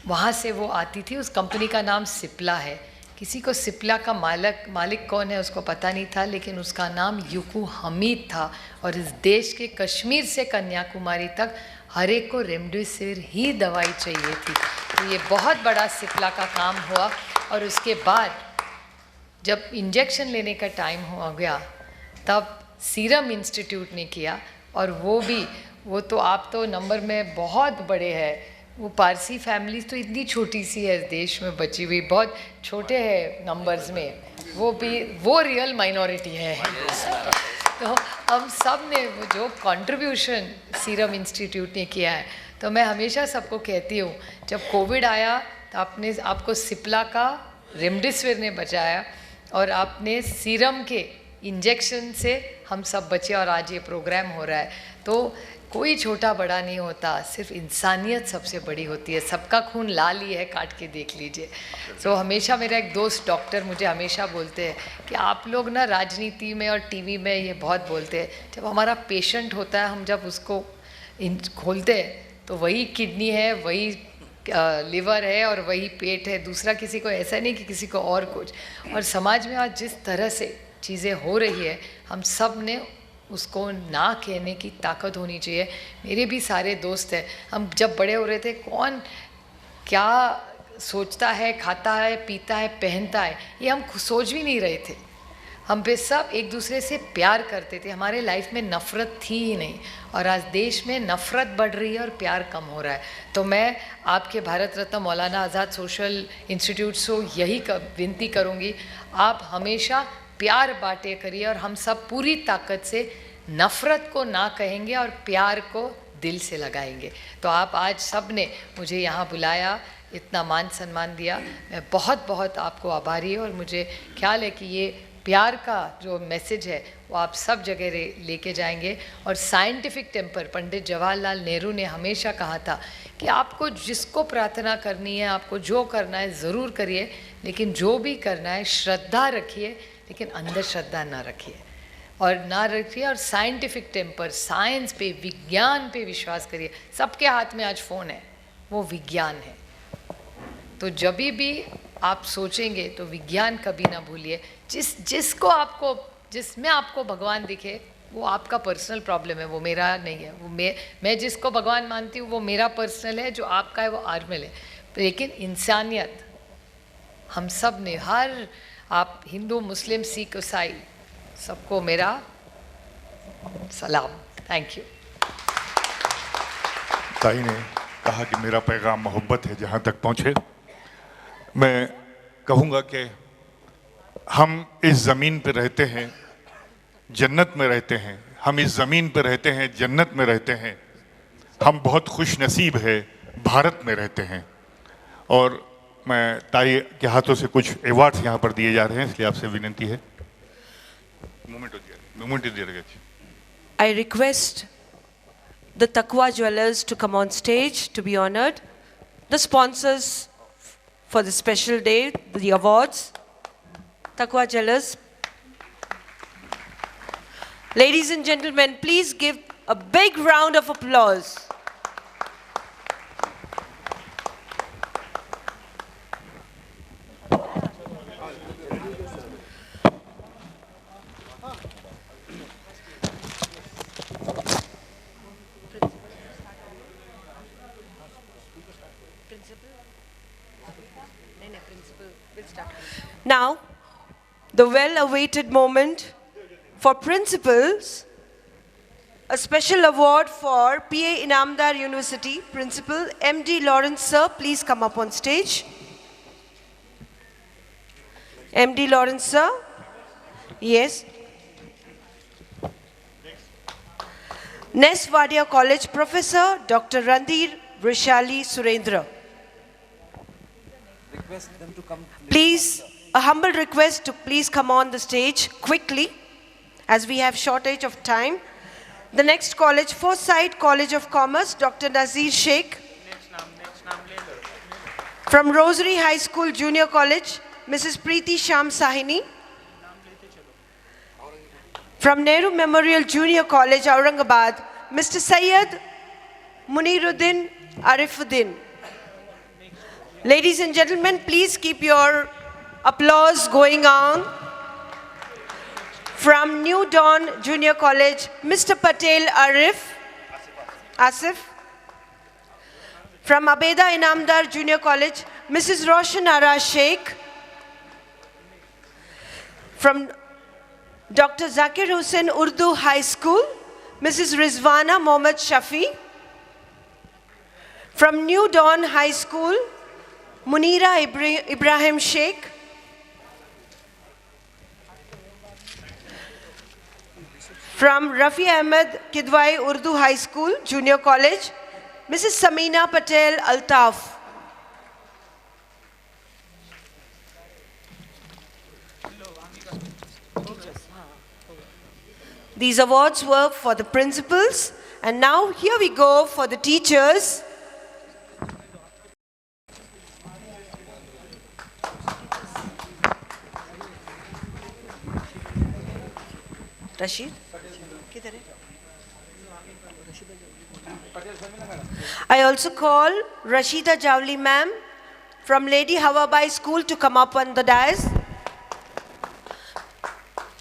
वहाँ से वो आती थी, उस कंपनी का नाम सिप्ला है। किसी को सिप्ला का मालिक कौन है उसको पता नहीं था, लेकिन उसका नाम यूकू हमीद था। और इस देश के कश्मीर से कन्याकुमारी तक हर एक को रेमडेसिविर ही दवाई चाहिए थी। तो ये बहुत बड़ा सिप्ला का काम हुआ। और उसके बाद जब इंजेक्शन लेने का टाइम हो गया, तब सीरम इंस्टीट्यूट ने किया, और वो तो आप तो नंबर में बहुत बड़े हैं, वो पारसी फैमिलीज तो इतनी छोटी सी है इस देश में बची हुई, बहुत छोटे हैं नंबर्स में, वो रियल माइनॉरिटी है। तो हम सब ने वो जो कंट्रीब्यूशन सीरम इंस्टीट्यूट ने किया है, तो मैं हमेशा सबको कहती हूँ, जब कोविड आया तो आपको सिप्ला का रेमडेसिविर ने बचाया, और आपने सीरम के इंजेक्शन से हम सब बचे, और आज ये प्रोग्राम हो रहा है। तो कोई छोटा बड़ा नहीं होता, सिर्फ इंसानियत सबसे बड़ी होती है। सबका खून लाल ही है, काट के देख लीजिए। तो हमेशा मेरा एक दोस्त डॉक्टर मुझे हमेशा बोलते हैं कि आप लोग ना राजनीति में और टीवी में ये बहुत बोलते हैं, जब हमारा पेशेंट होता है, हम जब उसको खोलते हैं तो वही किडनी है, वही लिवर है और वही पेट है, दूसरा किसी को ऐसा नहीं कि किसी को और कुछ। और समाज में आज जिस तरह से चीज़ें हो रही है, हम सब ने उसको ना कहने की ताकत होनी चाहिए। मेरे भी सारे दोस्त हैं, हम जब बड़े हो रहे थे, कौन क्या सोचता है, खाता है, पीता है, पहनता है, ये हम सोच भी नहीं रहे थे। हम पे सब एक दूसरे से प्यार करते थे, हमारे लाइफ में नफ़रत थी ही नहीं। और आज देश में नफ़रत बढ़ रही है और प्यार कम हो रहा है। तो मैं आपके भारत रत्न मौलाना आज़ाद सोशल इंस्टीट्यूट से यही विनती करूँगी, आप हमेशा प्यार बांटे करिए, और हम सब पूरी ताकत से नफ़रत को ना कहेंगे और प्यार को दिल से लगाएंगे। तो आप आज सब ने मुझे यहाँ बुलाया, इतना मान सम्मान दिया, मैं बहुत बहुत आपको आभारी हूँ। और मुझे ख्याल है कि ये प्यार का जो मैसेज है वो आप सब जगह लेके जाएंगे। और साइंटिफिक टेम्पर, पंडित जवाहरलाल नेहरू ने हमेशा कहा था कि आपको जिसको प्रार्थना करनी है, आपको जो करना है ज़रूर करिए, लेकिन जो भी करना है श्रद्धा रखिए, लेकिन अंदर श्रद्धा ना रखिए और साइंटिफिक टेम्पर, साइंस पे, विज्ञान पे विश्वास करिए। सबके हाथ में आज फ़ोन है, वो विज्ञान है। तो जब भी आप सोचेंगे तो विज्ञान कभी ना भूलिए। जिसमें आपको भगवान दिखे वो आपका पर्सनल प्रॉब्लम है, वो मेरा नहीं है। वो मैं जिसको भगवान मानती हूँ वो मेरा पर्सनल है, जो आपका है वो आर्मल है। लेकिन इंसानियत हम सब ने, हर आप हिंदू, मुस्लिम, सिख, ईसाई, सबको मेरा सलाम। Thank you. ताई ने कहा कि मेरा पैगाम मोहब्बत है, जहाँ तक पहुँचे। मैं कहूँगा कि हम इस ज़मीन पे रहते हैं, जन्नत में रहते हैं। हम इस ज़मीन पे रहते हैं, जन्नत में रहते हैं। हम बहुत खुश नसीब है, भारत में रहते हैं। और मैं ताई के हाथों से कुछ अवार्ड्स यहाँ पर दिए जा रहे हैं, इसलिए आपसे विनती है। I request the Taqwa Jewelers to come on stage to be honored. The sponsors for the special day, the awards. Taqwa Jewelers. Ladies and gentlemen, please give a big round of applause. Now, the well-awaited moment for principals, a special award for PA Inamdar University Principal MD Lawrence sir, please come up on stage. MD Lawrence sir, yes. Nest Wadia College Professor Dr. Randhir Vrishali Surendra. Please a humble request to please come on the stage quickly as we have shortage of time. The next college, Forsyth College of Commerce, Dr. Nazir Sheikh. From Rosary High School Junior College, Mrs. Preeti Sham Sahini. From Nehru Memorial Junior College, Aurangabad, Mr. Syed Muniruddin Arifuddin. Ladies and gentlemen, please keep your applause going on. From New Dawn Junior College, Mr. Patel Asif. From Abeda Inamdar Junior College, Mrs. Roshan Ara Sheikh. From Dr. Zakir Hussain Urdu High School, Mrs. Rizwana Mohammad Shafi. From New Dawn High School, Munira Ibrahim Sheikh. From Rafi Ahmed Kidwai Urdu High School, Junior College, Mrs. Samina Patel Altaf. These awards were for the principals, and now here we go for the teachers. Rashid? I also call Rashida Javli ma'am from Lady Hawabai School to come up on the dais.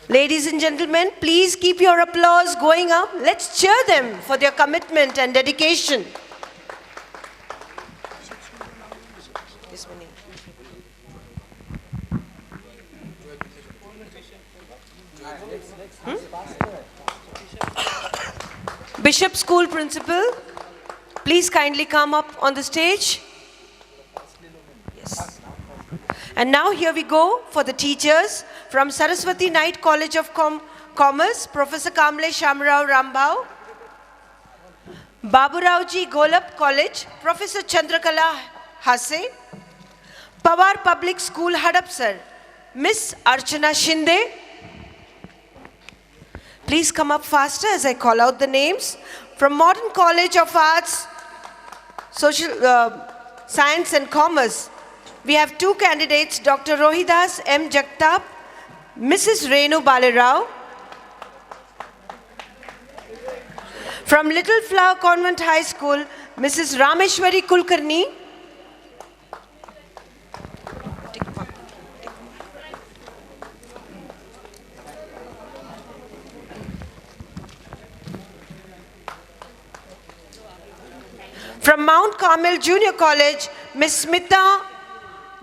Ladies and gentlemen, please keep your applause going up. Let's cheer them for their commitment and dedication. Bishop School Principal, please kindly come up on the stage. Yes. And now here we go for the teachers from Saraswati Knight College of Commerce, Professor Kamle Shamrao Rambhau. Baburauji Golap College, Professor Chandrakala Hase. Pawar Public School, Hadapsar, Miss Archana Shinde. Please come up faster as I call out the names. From Modern College of Arts, Science and Commerce, we have two candidates, Dr. Rohidas M. Jagtap, Mrs. Renu Balerao. From Little Flower Convent High School, Mrs. Rameshwari Kulkarni. From Mount Carmel Junior College, Ms. Smita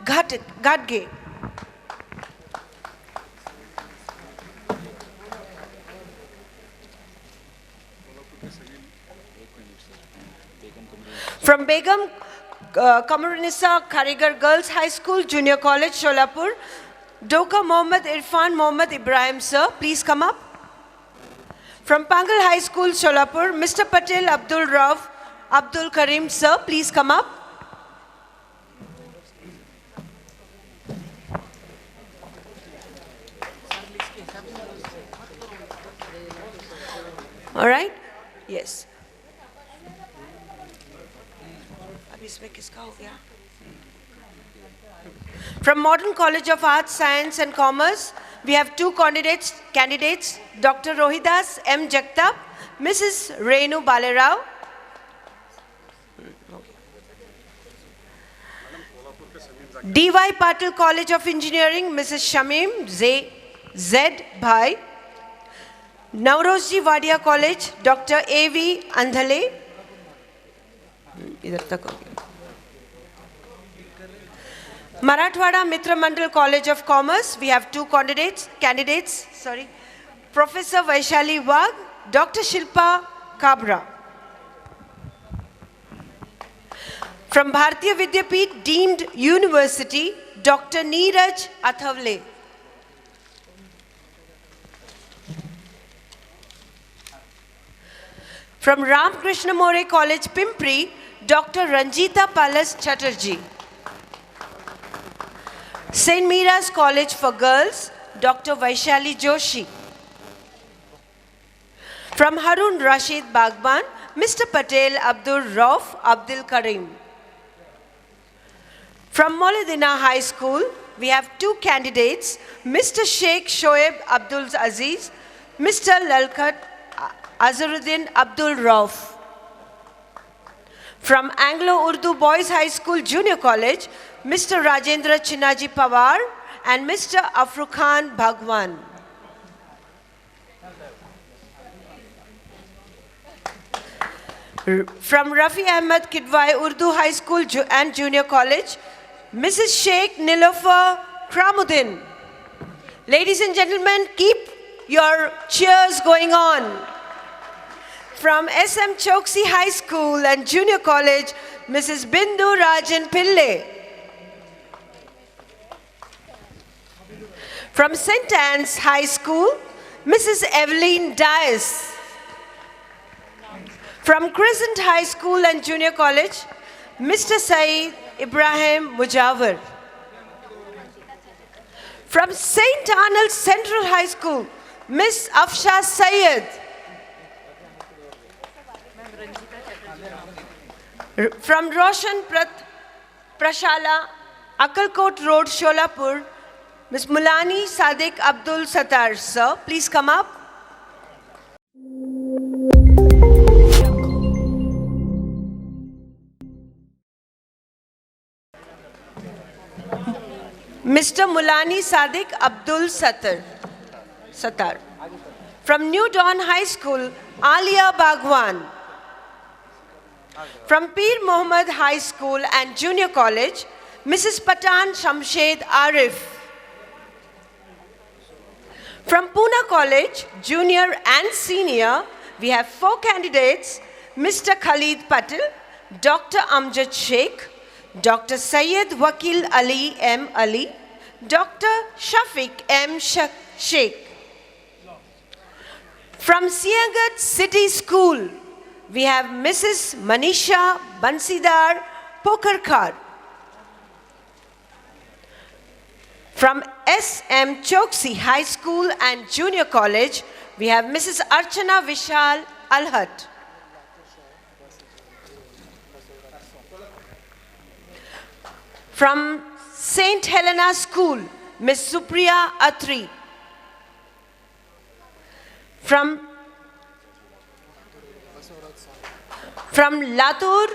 Gadge. From Begum Kamarunisa Karigar Girls High School, Junior College, Sholapur, Doka Mohammad Irfan Mohammad Ibrahim, sir, please come up. From Pangal High School, Sholapur, Mr. Patel Abdul Rauf Abdul Karim, sir, please come up. All right? Yes. From Modern College of Arts, Science and Commerce, we have two candidates, Dr. Rohidas M. Jagtap, Mrs. Renu Balerao. D.Y. Patil College of Engineering, Mrs. Shamim Z. Bhai. Naurozji Wadia College, Dr. A.V. Andhale. Marathwada Mitra Mandal College of Commerce, we have two candidates, Professor Vaishali Wagh, Dr. Shilpa Kabra. From Bharatiya Vidyapeeth Deemed University, Dr. Neeraj Athavle. From Ramakrishna More College, Pimpri, Dr. Ranjita Palas Chatterjee. St. Mira's College for Girls, Dr. Vaishali Joshi. From Harun Rashid Bagban, Mr. Patel Abdul Rauf Abdul Karim. From Maulidina High School, we have two candidates, Mr. Sheikh Shoaib Abdul Aziz, Mr. Lalkat Azharuddin Abdul Rauf. From Anglo-Urdu Boys High School Junior College, Mr. Rajendra Chinaji Pawar and Mr. Afrukhan Bhagwan. From Rafi Ahmed Kidwai Urdu High School and Junior College, Mrs. Sheikh Nilofer Kramuddin. Ladies and gentlemen, keep your cheers going on. From SM Choksi High School and Junior College, Mrs. Bindu Rajan Pillai. From St. Anne's High School, Mrs. Evelyn Dias. From Crescent High School and Junior College, Mr. Saeed Ibrahim Mujawar. From St. Arnold's Central High School, Miss Afsha Syed. From Roshan Prashala, Akalkot Road, Sholapur, Ms. Mulani Sadiq Abdul Sattar. Sir, please come up. Mr. Mulani Sadiq Abdul Sattar. From New Dawn High School, Alia Bhagwan. From Pir Muhammad High School and Junior College, Mrs. Patan Shamshed Arif. From Pune College, Junior and Senior, we have 4 candidates, Mr. Khalid Patel, Dr. Amjad Sheikh, Dr. Syed Wakil Ali M. Ali, Dr. Shafiq M. Sheikh. From Siagat City School, we have Mrs. Manisha Bansidar Pokarkar. From SM Choksi High School and Junior College, we have Mrs. Archana Vishal Alhat. From St. Helena School, Ms. Supriya Atri. From Latur,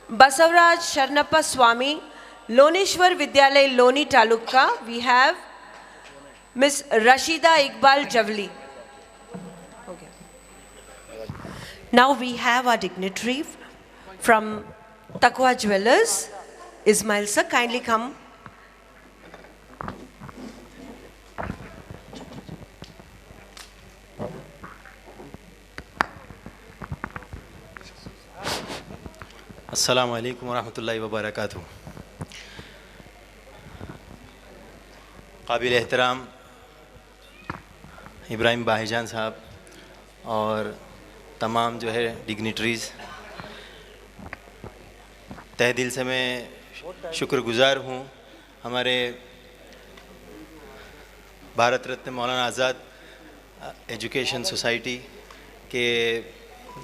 Basavaraj Sharnappa Swami, Loneshwar Vidyalay Loni Taluka, we have Ms. Rashida Iqbal Javli. Okay. Now we have our dignitary from Taqwa Jewellers. Ismail sir, kindly come. अस्सलामु अलैकुम वरहमतुल्लाहि वबरकातुहू। काबिल एहतराम इब्राहिम भाईजान साहब और तमाम जो है डिग्निटरीज़, तहे दिल से मैं शुक्रगुज़ार हूँ हमारे भारत रत्न मौलाना आज़ाद एजुकेशन सोसाइटी के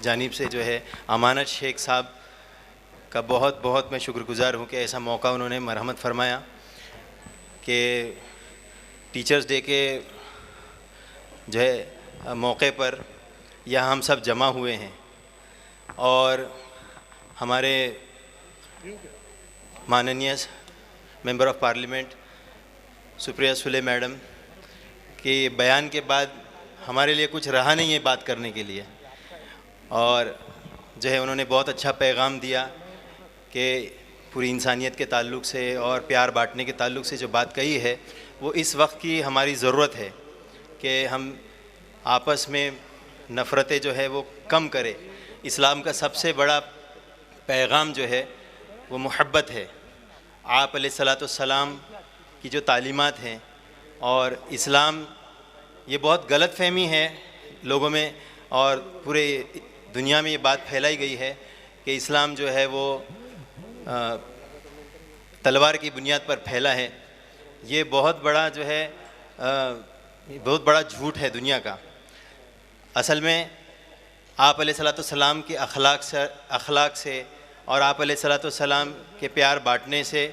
जानिब से जो है अमानत शेख साहब का बहुत मैं शुक्रगुज़ार हूँ कि ऐसा मौका उन्होंने मरहमत फरमाया कि टीचर्स डे के जो है मौके पर यहाँ हम सब जमा हुए हैं और हमारे माननीय member of parliament Supriya Sule madam के बयान के बाद हमारे लिए कुछ रहा नहीं है बात करने के लिए, और जो है उन्होंने बहुत अच्छा पैगाम दिया कि पूरी इंसानियत के ताल्लुक़ से और प्यार बांटने के ताल्लुक़ से जो बात कही है वो इस वक्त की हमारी ज़रूरत है कि हम आपस में नफ़रतें जो है वो कम करें। इस्लाम का सबसे बड़ा पैगाम जो है वो मोहब्बत है। आप अलैहिस्सलाम की जो तालीमात हैं और इस्लाम, ये बहुत गलत फहमी है लोगों में और पूरे दुनिया में ये बात फैलाई गई है कि इस्लाम जो है वो तलवार की बुनियाद पर फैला है, ये बहुत बड़ा जो है बहुत बड़ा झूठ है दुनिया का। असल में आप अलैहिस्सलाम के अखलाक से और आप अलैहिस्सलाम के प्यार बांटने से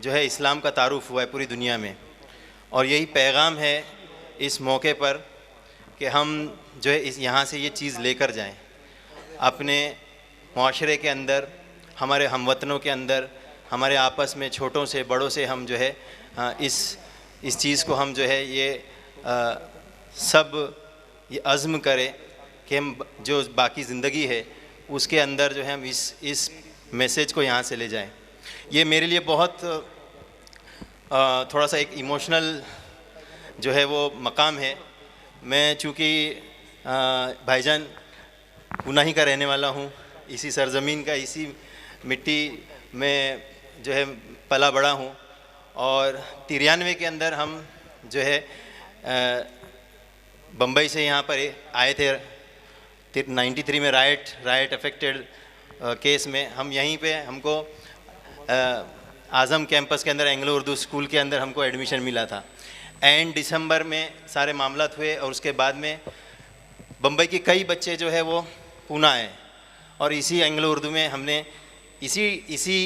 जो है इस्लाम का तारुफ हुआ है पूरी दुनिया में। और यही पैगाम है इस मौके पर कि हम जो है इस यहाँ से ये चीज़ लेकर जाएं अपने माशरे के अंदर, हमारे हमवतनों के अंदर, हमारे आपस में छोटों से बड़ों से हम जो है इस चीज़ को हम जो है ये सब ये अज़्म करें कि हम जो बाकी ज़िंदगी है उसके अंदर जो है हम इस मैसेज को यहाँ से ले जाएं। ये मेरे लिए बहुत थोड़ा सा एक इमोशनल जो है वो मकाम है। मैं चूँकि भाईजान पूना ही का रहने वाला हूँ, इसी सरज़मीन का, इसी मिट्टी में जो है पला बड़ा हूँ। और 93 के अंदर हम जो है बम्बई से यहाँ पर आए थे। 93 में राइट अफेक्टेड केस में हम यहीं पे हमको आज़म कैंपस के अंदर एंग्लो उर्दू स्कूल के अंदर हमको एडमिशन मिला था। एंड दिसंबर में सारे मामलात हुए और उसके बाद में बम्बई के कई बच्चे जो है वो पूना आए और इसी एंग्लो उर्दू में हमने इसी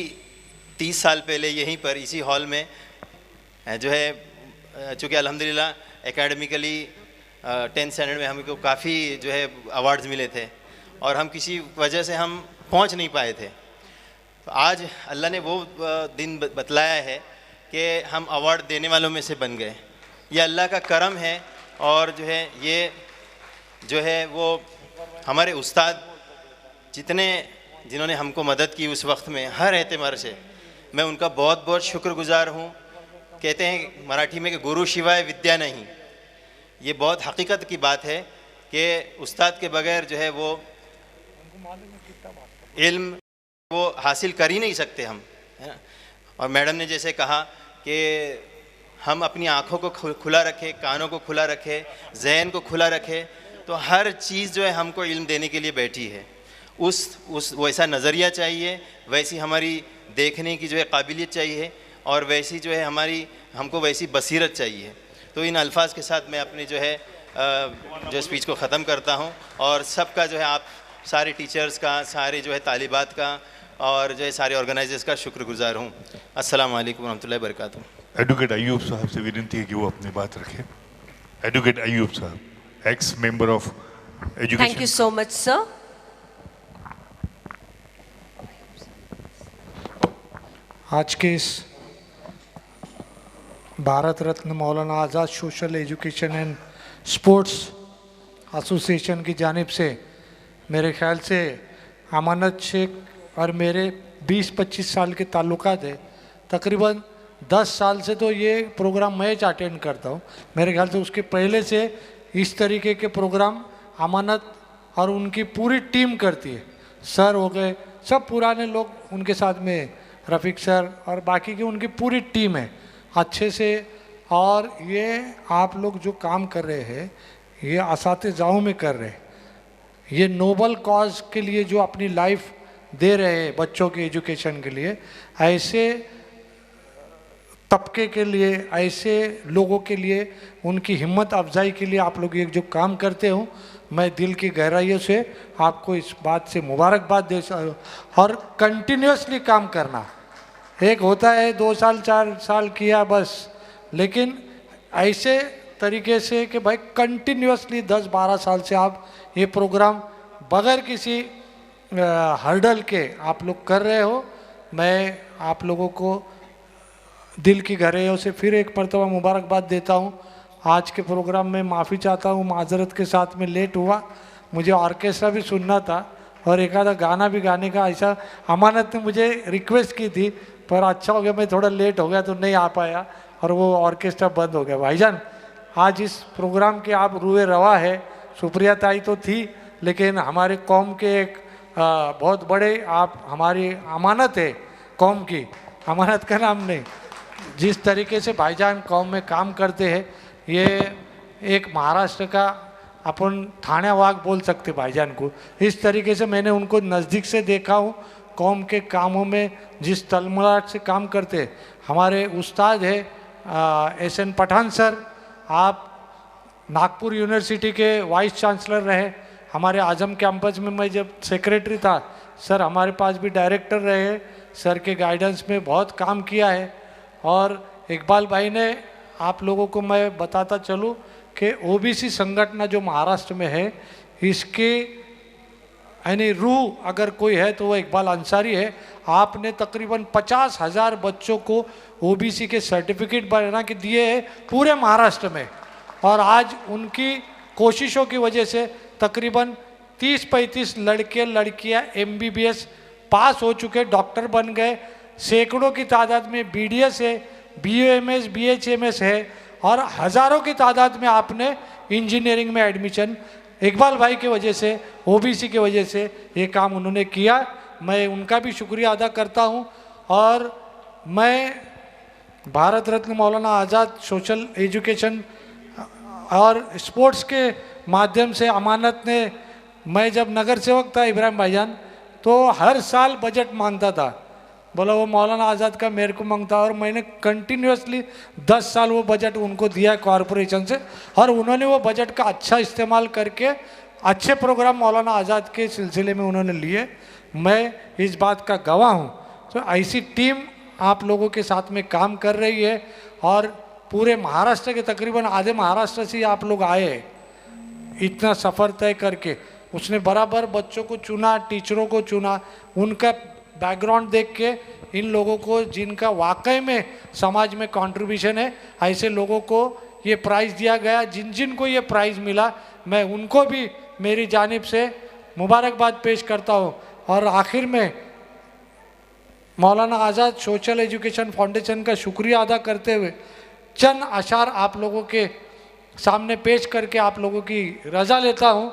30 साल पहले यहीं पर इसी हॉल में जो है चूँकि अल्हम्दुलिल्लाह एकेडमिकली 10th स्टैंडर्ड में हमको काफ़ी जो है अवार्ड्स मिले थे और हम किसी वजह से हम पहुंच नहीं पाए थे। तो आज अल्लाह ने वो दिन बतलाया है कि हम अवार्ड देने वालों में से बन गए। ये अल्लाह का करम है। और जो है ये जो है वो हमारे उस्ताद जिन्होंने हमको मदद की उस वक्त में हर एतबार से, मैं उनका बहुत बहुत शुक्रगुजार हूँ। कहते हैं मराठी में कि गुरु शिवाय विद्या नहीं। ये बहुत हकीकत की बात है कि उस्ताद के बगैर जो है वो इल्म वो हासिल कर ही नहीं सकते हम, है ना। और मैडम ने जैसे कहा कि हम अपनी आँखों को खुला रखें, कानों को खुला रखें, जहन को खुला रखें, तो हर चीज़ जो है हमको इल्म देने के लिए बैठी है। उस वैसा नज़रिया चाहिए, वैसी हमारी देखने की जो है काबिलियत चाहिए और वैसी जो है हमको वैसी बसीरत चाहिए। तो इन अल्फाज के साथ मैं अपनी जो है जो स्पीच को ख़त्म करता हूँ और सबका जो है आप सारे टीचर्स का, सारे जो है तालिबात का और जो है सारे ऑर्गेनाइजर्स का शुक्रगुजार हूँ। अस्सलाम वालेकुम रहमतुल्लाहि व बरकातुहू। एडवोकेट अयूब साहब से विनती है कि वो अपनी बात रखें। एडवोकेट अयूब साहब, x member of education. Thank you so much, sir. आज के इस Bharat Ratna Maulana Azad social education and sports association की जानिब से मेरे ख्याल से अमानत शेख और मेरे 20-25 साल के ताल्लुकात है। तकरीबन 10 साल से तो ये प्रोग्राम मैं अटेंड करता हूँ। मेरे ख्याल से उसके पहले से इस तरीके के प्रोग्राम अमानत और उनकी पूरी टीम करती है। सर हो गए, सब पुराने लोग उनके साथ में, रफ़ीक सर और बाकी की उनकी पूरी टीम है अच्छे से। और ये आप लोग जो काम कर रहे हैं ये असातिज़ाओं में कर रहे हैं, ये नोबल कॉज के लिए जो अपनी लाइफ दे रहे हैं बच्चों के एजुकेशन के लिए, ऐसे तबके के लिए, ऐसे लोगों के लिए, उनकी हिम्मत अफजाई के लिए आप लोग ये जो काम करते हो, मैं दिल की गहराइयों से आपको इस बात से मुबारकबाद दे। और कंटिन्यूसली काम करना, एक होता है 2 साल 4 साल किया बस, लेकिन ऐसे तरीके से कि भाई कंटिन्यूसली 10-12 साल से आप ये प्रोग्राम बगैर किसी हर्डल के आप लोग कर रहे हो। मैं आप लोगों को दिल की गहराइयों से फिर एक मरतबा मुबारकबाद देता हूँ। आज के प्रोग्राम में माफ़ी चाहता हूँ, माजरत के साथ में लेट हुआ, मुझे ऑर्केस्ट्रा भी सुनना था और एक आधा गाना भी गाने का ऐसा अमानत ने मुझे रिक्वेस्ट की थी, पर अच्छा हो गया मैं थोड़ा लेट हो गया तो नहीं आ पाया और वो ऑर्केस्ट्रा बंद हो गया। भाईजान आज इस प्रोग्राम के आप रूए रवा है। सुप्रिया ताई तो थी लेकिन हमारे कौम के एक बहुत बड़े आप हमारी अमानत है कौम की, अमानत का नाम नहीं। जिस तरीके से भाईजान कौम में काम करते हैं, ये एक महाराष्ट्र का अपन थाना वाग बोल सकते भाईजान को। इस तरीके से मैंने उनको नज़दीक से देखा हूँ, कौम के कामों में जिस तलमलाट से काम करते। हमारे उस्ताद है SN पठान सर, आप नागपुर यूनिवर्सिटी के वाइस चांसलर रहे। हमारे आजम कैंपस में मैं जब सेक्रेटरी था, सर हमारे पास भी डायरेक्टर रहे, सर के गाइडेंस में बहुत काम किया है। और इकबाल भाई ने, आप लोगों को मैं बताता चलूँ कि OBC संगठन जो महाराष्ट्र में है, इसके यानी रूह अगर कोई है तो वो इकबाल अंसारी है। आपने तकरीबन 50,000 बच्चों को OBC के सर्टिफिकेट बना के दिए हैं पूरे महाराष्ट्र में। और आज उनकी कोशिशों की वजह से तकरीबन 30-35 लड़के लड़कियां MBBS पास हो चुके, डॉक्टर बन गए। सैकड़ों की तादाद में BDS है, BUMS BHMS है, और हज़ारों की तादाद में आपने इंजीनियरिंग में एडमिशन इकबाल भाई की वजह से, OBC की वजह से ये काम उन्होंने किया। मैं उनका भी शुक्रिया अदा करता हूँ। और मैं भारत रत्न मौलाना आज़ाद सोशल एजुकेशन और स्पोर्ट्स के माध्यम से अमानत ने, मैं जब नगर सेवक था इब्राहिम भाईजान, तो हर साल बजट मांगता था, बोला वो मौलाना आज़ाद का मेरे को मांगता, और मैंने कंटिन्यूसली 10 साल वो बजट उनको दिया है कॉरपोरेशन से, और उन्होंने वो बजट का अच्छा इस्तेमाल करके अच्छे प्रोग्राम मौलाना आज़ाद के सिलसिले में उन्होंने लिए। मैं इस बात का गवाह हूँ। तो ऐसी टीम आप लोगों के साथ में काम कर रही है, और पूरे महाराष्ट्र के तकरीबन आधे महाराष्ट्र से आप लोग आए हैं इतना सफ़र तय करके। उसने बराबर बच्चों को चुना, टीचरों को चुना, उनका बैकग्राउंड देख के इन लोगों को जिनका वाकई में समाज में कंट्रीब्यूशन है, ऐसे लोगों को ये प्राइज़ दिया गया। जिन जिन को ये प्राइज़ मिला, मैं उनको भी मेरी जानिब से मुबारकबाद पेश करता हूँ। और आखिर में मौलाना आज़ाद सोशल एजुकेशन फाउंडेशन का शुक्रिया अदा करते हुए चंद अशार आप लोगों के सामने पेश करके आप लोगों की रजा लेता हूँ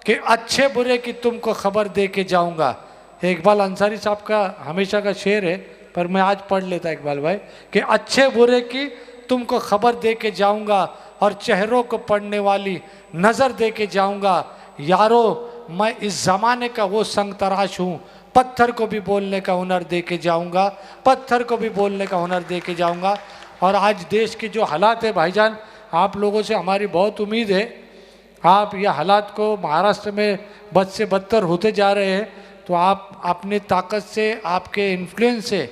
कि अच्छे बुरे की तुमको खबर दे के जाऊँगा। इकबाल अंसारी साहब का हमेशा का शेर है, पर मैं आज पढ़ लेता इकबाल भाई कि अच्छे बुरे की तुमको खबर दे के जाऊँगा, और चेहरों को पढ़ने वाली नज़र दे के जाऊँगा। यारो मैं इस ज़माने का वो संग तराश हूँ, पत्थर को भी बोलने का हुनर दे के जाऊँगा, पत्थर को भी बोलने का हुनर दे के जाऊँगा। और आज देश के जो हालात है भाईजान, आप लोगों से हमारी बहुत उम्मीद है, आप ये हालात को महाराष्ट्र में बद से बदतर होते जा रहे हैं, तो आप अपनी ताकत से, आपके इन्फ्लुएंस से,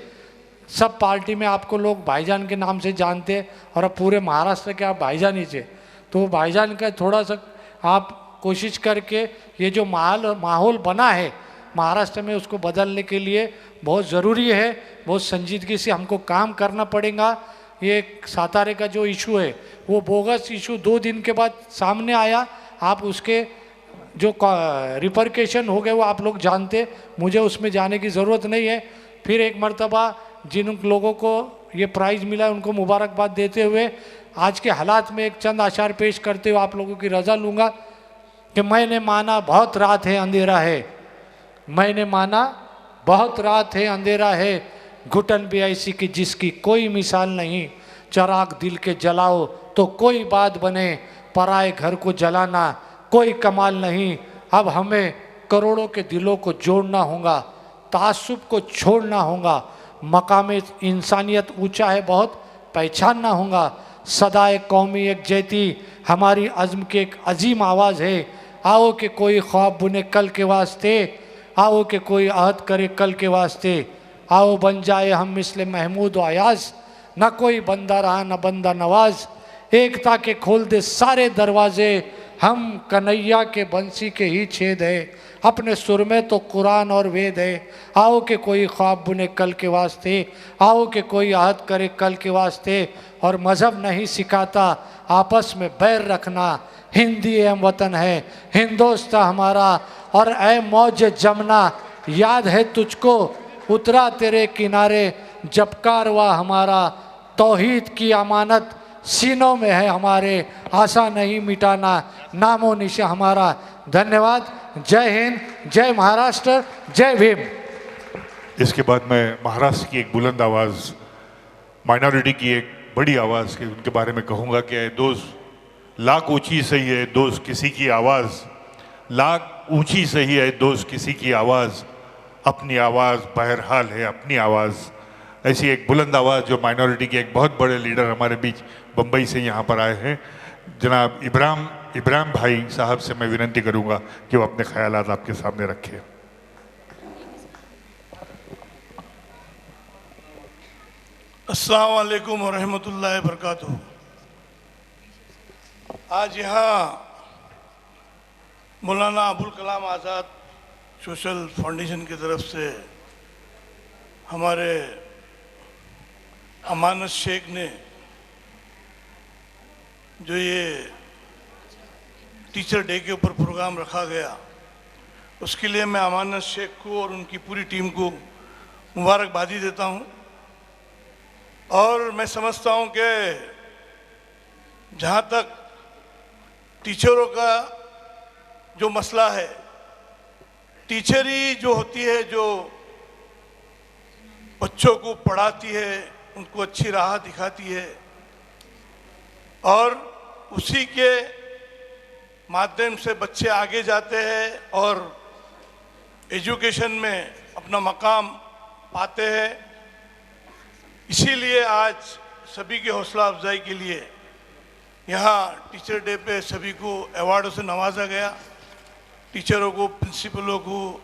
सब पार्टी में आपको लोग भाईजान के नाम से जानते हैं, और अब पूरे महाराष्ट्र के आप भाईजान ही थे। तो भाईजान का थोड़ा सा आप कोशिश करके ये जो माहौल बना है महाराष्ट्र में, उसको बदलने के लिए बहुत ज़रूरी है, बहुत संजीदगी से हमको काम करना पड़ेगा। ये सातारे का जो इशू है, वो बोगस इशू 2 दिन के बाद सामने आया। आप उसके जो रिपरकेशन हो गए वो आप लोग जानते, मुझे उसमें जाने की ज़रूरत नहीं है। फिर एक मर्तबा जिन लोगों को ये प्राइज़ मिला उनको मुबारकबाद देते हुए आज के हालात में एक चंद आशार पेश करते हुए आप लोगों की रजा लूँगा कि मैंने माना बहुत रात है अंधेरा है, मैंने माना बहुत रात है अंधेरा है, घुटन भी ऐसी कि जिसकी कोई मिसाल नहीं, चराग दिल के जलाओ तो कोई बात बने, पराए घर को जलाना कोई कमाल नहीं। अब हमें करोड़ों के दिलों को जोड़ना होगा, तासुब को छोड़ना होगा, मकाम इंसानियत ऊंचा है बहुत, पहचानना होगा। सदाए कौमी एक जैती हमारी अज़्म की एक अजीम आवाज़ है। आओ कि कोई ख्वाब बुने कल के वास्ते, आओ कि कोई आहद करे कल के वास्ते, आओ बन जाए हम मिसले महमूद व अयाज, न कोई बंदा रहा न बंदा नवाज, एकता के खोल दे सारे दरवाजे, हम कन्हैया के बंसी के ही छेद है, अपने सुर में तो कुरान और वेद है। आओ कि कोई ख्वाब बुने कल के वास्ते, आओ कि कोई आहद करे कल के वास्ते, और मज़हब नहीं सिखाता आपस में बैर रखना, हिंदी एम वतन है हिंदोस्तां हमारा, और ए मौज जमना याद है तुझको, उतरा तेरे किनारे जब कारवा हमारा, तौहीद की अमानत सीनों में है हमारे, आशा नहीं मिटाना नामो निशा हमारा। धन्यवाद। जय हिंद, जय महाराष्ट्र, जय भीम। इसके बाद मैं महाराष्ट्र की एक बुलंद आवाज़, माइनॉरिटी की एक बड़ी आवाज़ के उनके बारे में कहूँगा कि दोस्त लाख ऊंची सही है दोस्त किसी की आवाज़, लाख ऊंची सही है दोस्त किसी की आवाज़, अपनी आवाज़ बहरहाल है अपनी आवाज़, ऐसी एक बुलंद आवाज़ जो माइनॉरिटी के एक बहुत बड़े लीडर हमारे बीच बम्बई से यहाँ पर आए हैं, जनाब इब्राहिम भाई साहब से मैं विनती करूँगा कि वो अपने ख्यालात आपके सामने रखें। अस्सलाम वालेकुम व रहमतुल्लाहि व बरकातुहू। आज यहाँ मौलाना अबुल कलाम आज़ाद सोशल फाउंडेशन की तरफ से हमारे अमानत शेख ने जो ये टीचर डे के ऊपर प्रोग्राम रखा गया, उसके लिए मैं अमानत शेख को और उनकी पूरी टीम को मुबारकबादी देता हूँ। और मैं समझता हूँ कि जहाँ तक टीचरों का जो मसला है, टीचर ही जो होती है जो बच्चों को पढ़ाती है, उनको अच्छी राह दिखाती है और उसी के माध्यम से बच्चे आगे जाते हैं और एजुकेशन में अपना मकाम पाते हैं। इसीलिए आज सभी की हौसला अफजाई के लिए यहाँ टीचर डे पे सभी को अवार्डों से नवाजा गया। टीचरों को, प्रिंसिपलों को,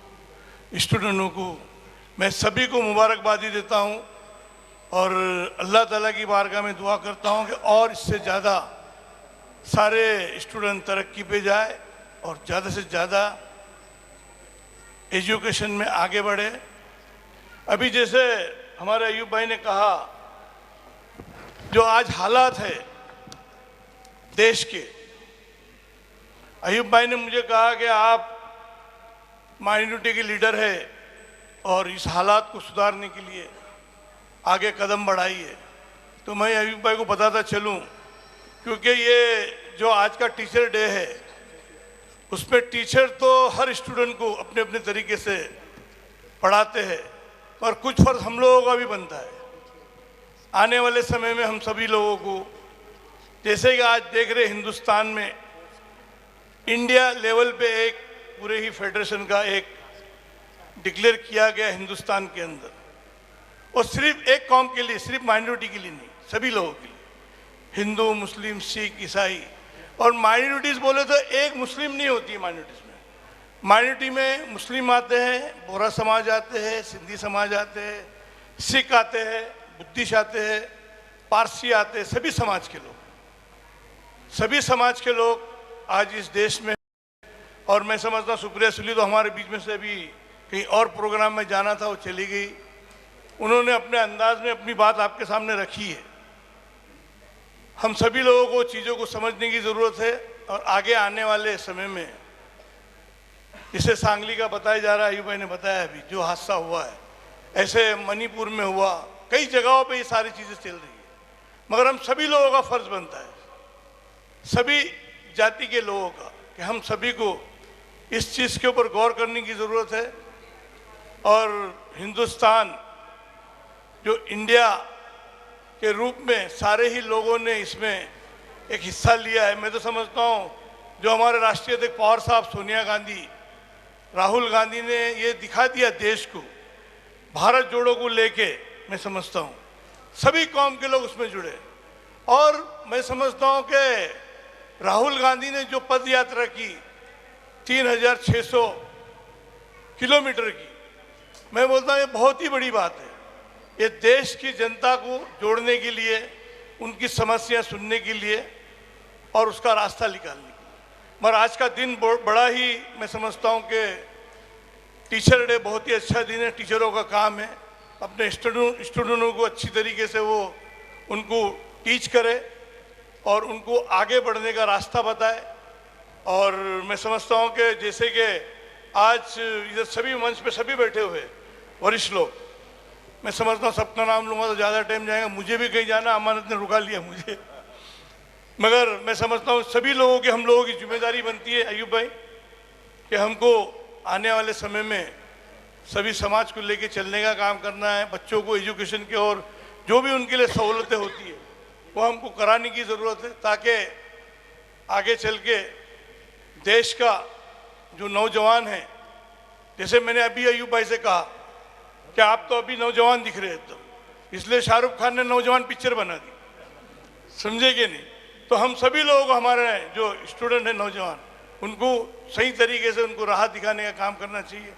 स्टूडेंटों को मैं सभी को मुबारकबादी देता हूँ और अल्लाह ताला की बारगाह में दुआ करता हूँ कि और इससे ज़्यादा सारे स्टूडेंट तरक्की पे जाए और ज़्यादा से ज़्यादा एजुकेशन में आगे बढ़े। अभी जैसे हमारे अयूब भाई ने कहा, जो आज हालात है देश के, अयूब भाई ने मुझे कहा कि आप माइनॉरिटी के लीडर है और इस हालात को सुधारने के लिए आगे कदम बढ़ाइए। तो मैं अयूब भाई को बताता चलूं, क्योंकि ये जो आज का टीचर डे है उसमें टीचर तो हर स्टूडेंट को अपने अपने तरीके से पढ़ाते हैं, और कुछ फर्ज हम लोगों का भी बनता है। आने वाले समय में हम सभी लोगों को, जैसे कि आज देख रहे हिंदुस्तान में इंडिया लेवल पे एक पूरे ही फेडरेशन का एक डिक्लेयर किया गया हिंदुस्तान के अंदर, और सिर्फ एक कौम के लिए, सिर्फ माइनॉरिटी के लिए नहीं, सभी लोगों के लिए, हिंदू, मुस्लिम, सिख, ईसाई। और माइनॉरिटीज़ बोले तो एक मुस्लिम नहीं होती है माइनॉरिटीज़ में। माइनॉरिटी में मुस्लिम आते हैं, बोरा समाज आते हैं, सिंधी समाज आते हैं, सिख आते हैं, बुद्धिस्ट आते हैं, पारसी आते हैं, सभी समाज के लोग, सभी समाज के लोग आज इस देश में। और मैं समझता हूँ सुप्रिया सुले तो हमारे बीच में से अभी कहीं और प्रोग्राम में जाना था, वो चली गई। उन्होंने अपने अंदाज में अपनी बात आपके सामने रखी है। हम सभी लोगों को चीज़ों को समझने की ज़रूरत है और आगे आने वाले समय में, जिसे सांगली का बताया जा रहा है, अयूब भाई ने बताया अभी जो हादसा हुआ है, ऐसे मणिपुर में हुआ, कई जगहों पे ये सारी चीज़ें चल रही है। मगर हम सभी लोगों का फर्ज बनता है, सभी जाति के लोगों का, कि हम सभी को इस चीज़ के ऊपर गौर करने की ज़रूरत है। और हिंदुस्तान जो इंडिया के रूप में सारे ही लोगों ने इसमें एक हिस्सा लिया है। मैं तो समझता हूँ जो हमारे राष्ट्रीय अध्यक्ष पवार साहब, सोनिया गांधी, राहुल गांधी ने ये दिखा दिया देश को, भारत जोड़ो को लेके, मैं समझता हूँ सभी कौम के लोग उसमें जुड़े। और मैं समझता हूँ कि राहुल गांधी ने जो पद यात्रा की 3600 किलोमीटर की, मैं बोलता हूँ ये बहुत ही बड़ी बात है। ये देश की जनता को जोड़ने के लिए, उनकी समस्या सुनने के लिए और उसका रास्ता निकालने के लिए। मगर आज का दिन बड़ा ही, मैं समझता हूँ कि टीचर डे बहुत ही अच्छा दिन है। टीचरों का काम है अपने स्टूडेंटों को अच्छी तरीके से वो उनको टीच करे और उनको आगे बढ़ने का रास्ता बताए। और मैं समझता हूँ कि जैसे कि आज इधर सभी मंच पे सभी बैठे हुए वरिष्ठ लोग, मैं समझता हूँ सबका नाम लूँगा तो ज़्यादा टाइम जाएगा, मुझे भी कहीं जाना, अमानत ने रुका लिया मुझे। मगर मैं समझता हूँ सभी लोगों की, हम लोगों की जिम्मेदारी बनती है अयूब भाई, कि हमको आने वाले समय में सभी समाज को लेके चलने का काम करना है। बच्चों को एजुकेशन के और जो भी उनके लिए सहूलतें होती है वो हमको कराने की ज़रूरत है, ताकि आगे चल के देश का जो नौजवान है, जैसे मैंने अभी अयूब भाई से कहा कि आप तो अभी नौजवान दिख रहे हैं, तो इसलिए शाहरुख खान ने नौजवान पिक्चर बना दी, समझे कि नहीं? तो हम सभी लोगों को, हमारे जो स्टूडेंट हैं नौजवान, उनको सही तरीके से उनको राह दिखाने का काम करना चाहिए।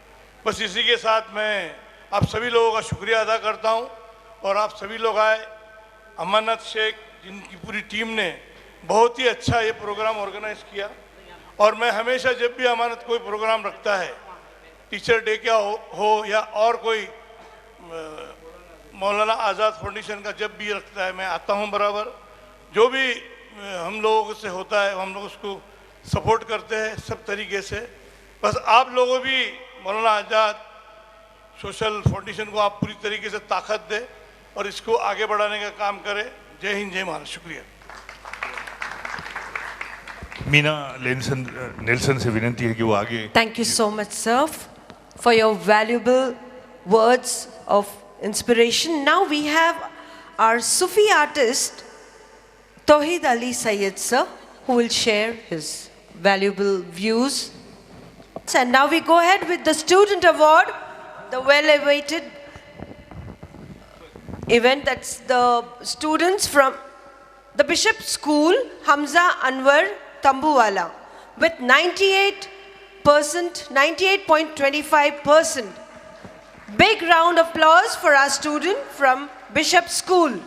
बस इसी के साथ मैं आप सभी लोगों का शुक्रिया अदा करता हूं और आप सभी लोग आए। अमानत शेख जिनकी पूरी टीम ने बहुत ही अच्छा ये प्रोग्राम ऑर्गेनाइज किया, और मैं हमेशा जब भी अमानत कोई प्रोग्राम रखता है, टीचर डे क्या हो या और कोई मौलाना आज़ाद फाउंडेशन का जब भी रखता है, मैं आता हूँ बराबर। जो भी हम लोगों से होता है हम लोग उसको सपोर्ट करते हैं सब तरीके से। बस आप लोगों भी मौलाना आज़ाद सोशल फाउंडेशन को आप पूरी तरीके से ताकत दें और इसको आगे बढ़ाने का काम करें। जय हिंद, जय महाराष्ट्र। शुक्रिया। मीना नेल्सन से विनती है कि वो आगे। Thank you so much, sir, for your valuable words of inspiration. Now we have our Sufi artist, Tauheed Ali Sayyed, sir, who will share his valuable views. And now we go ahead with the Student Award, the well-awaited event. That's the students from the Bishop School, Hamza Anwar Tambuwala, with 98.25%. Big round of applause for our student from Bishop School.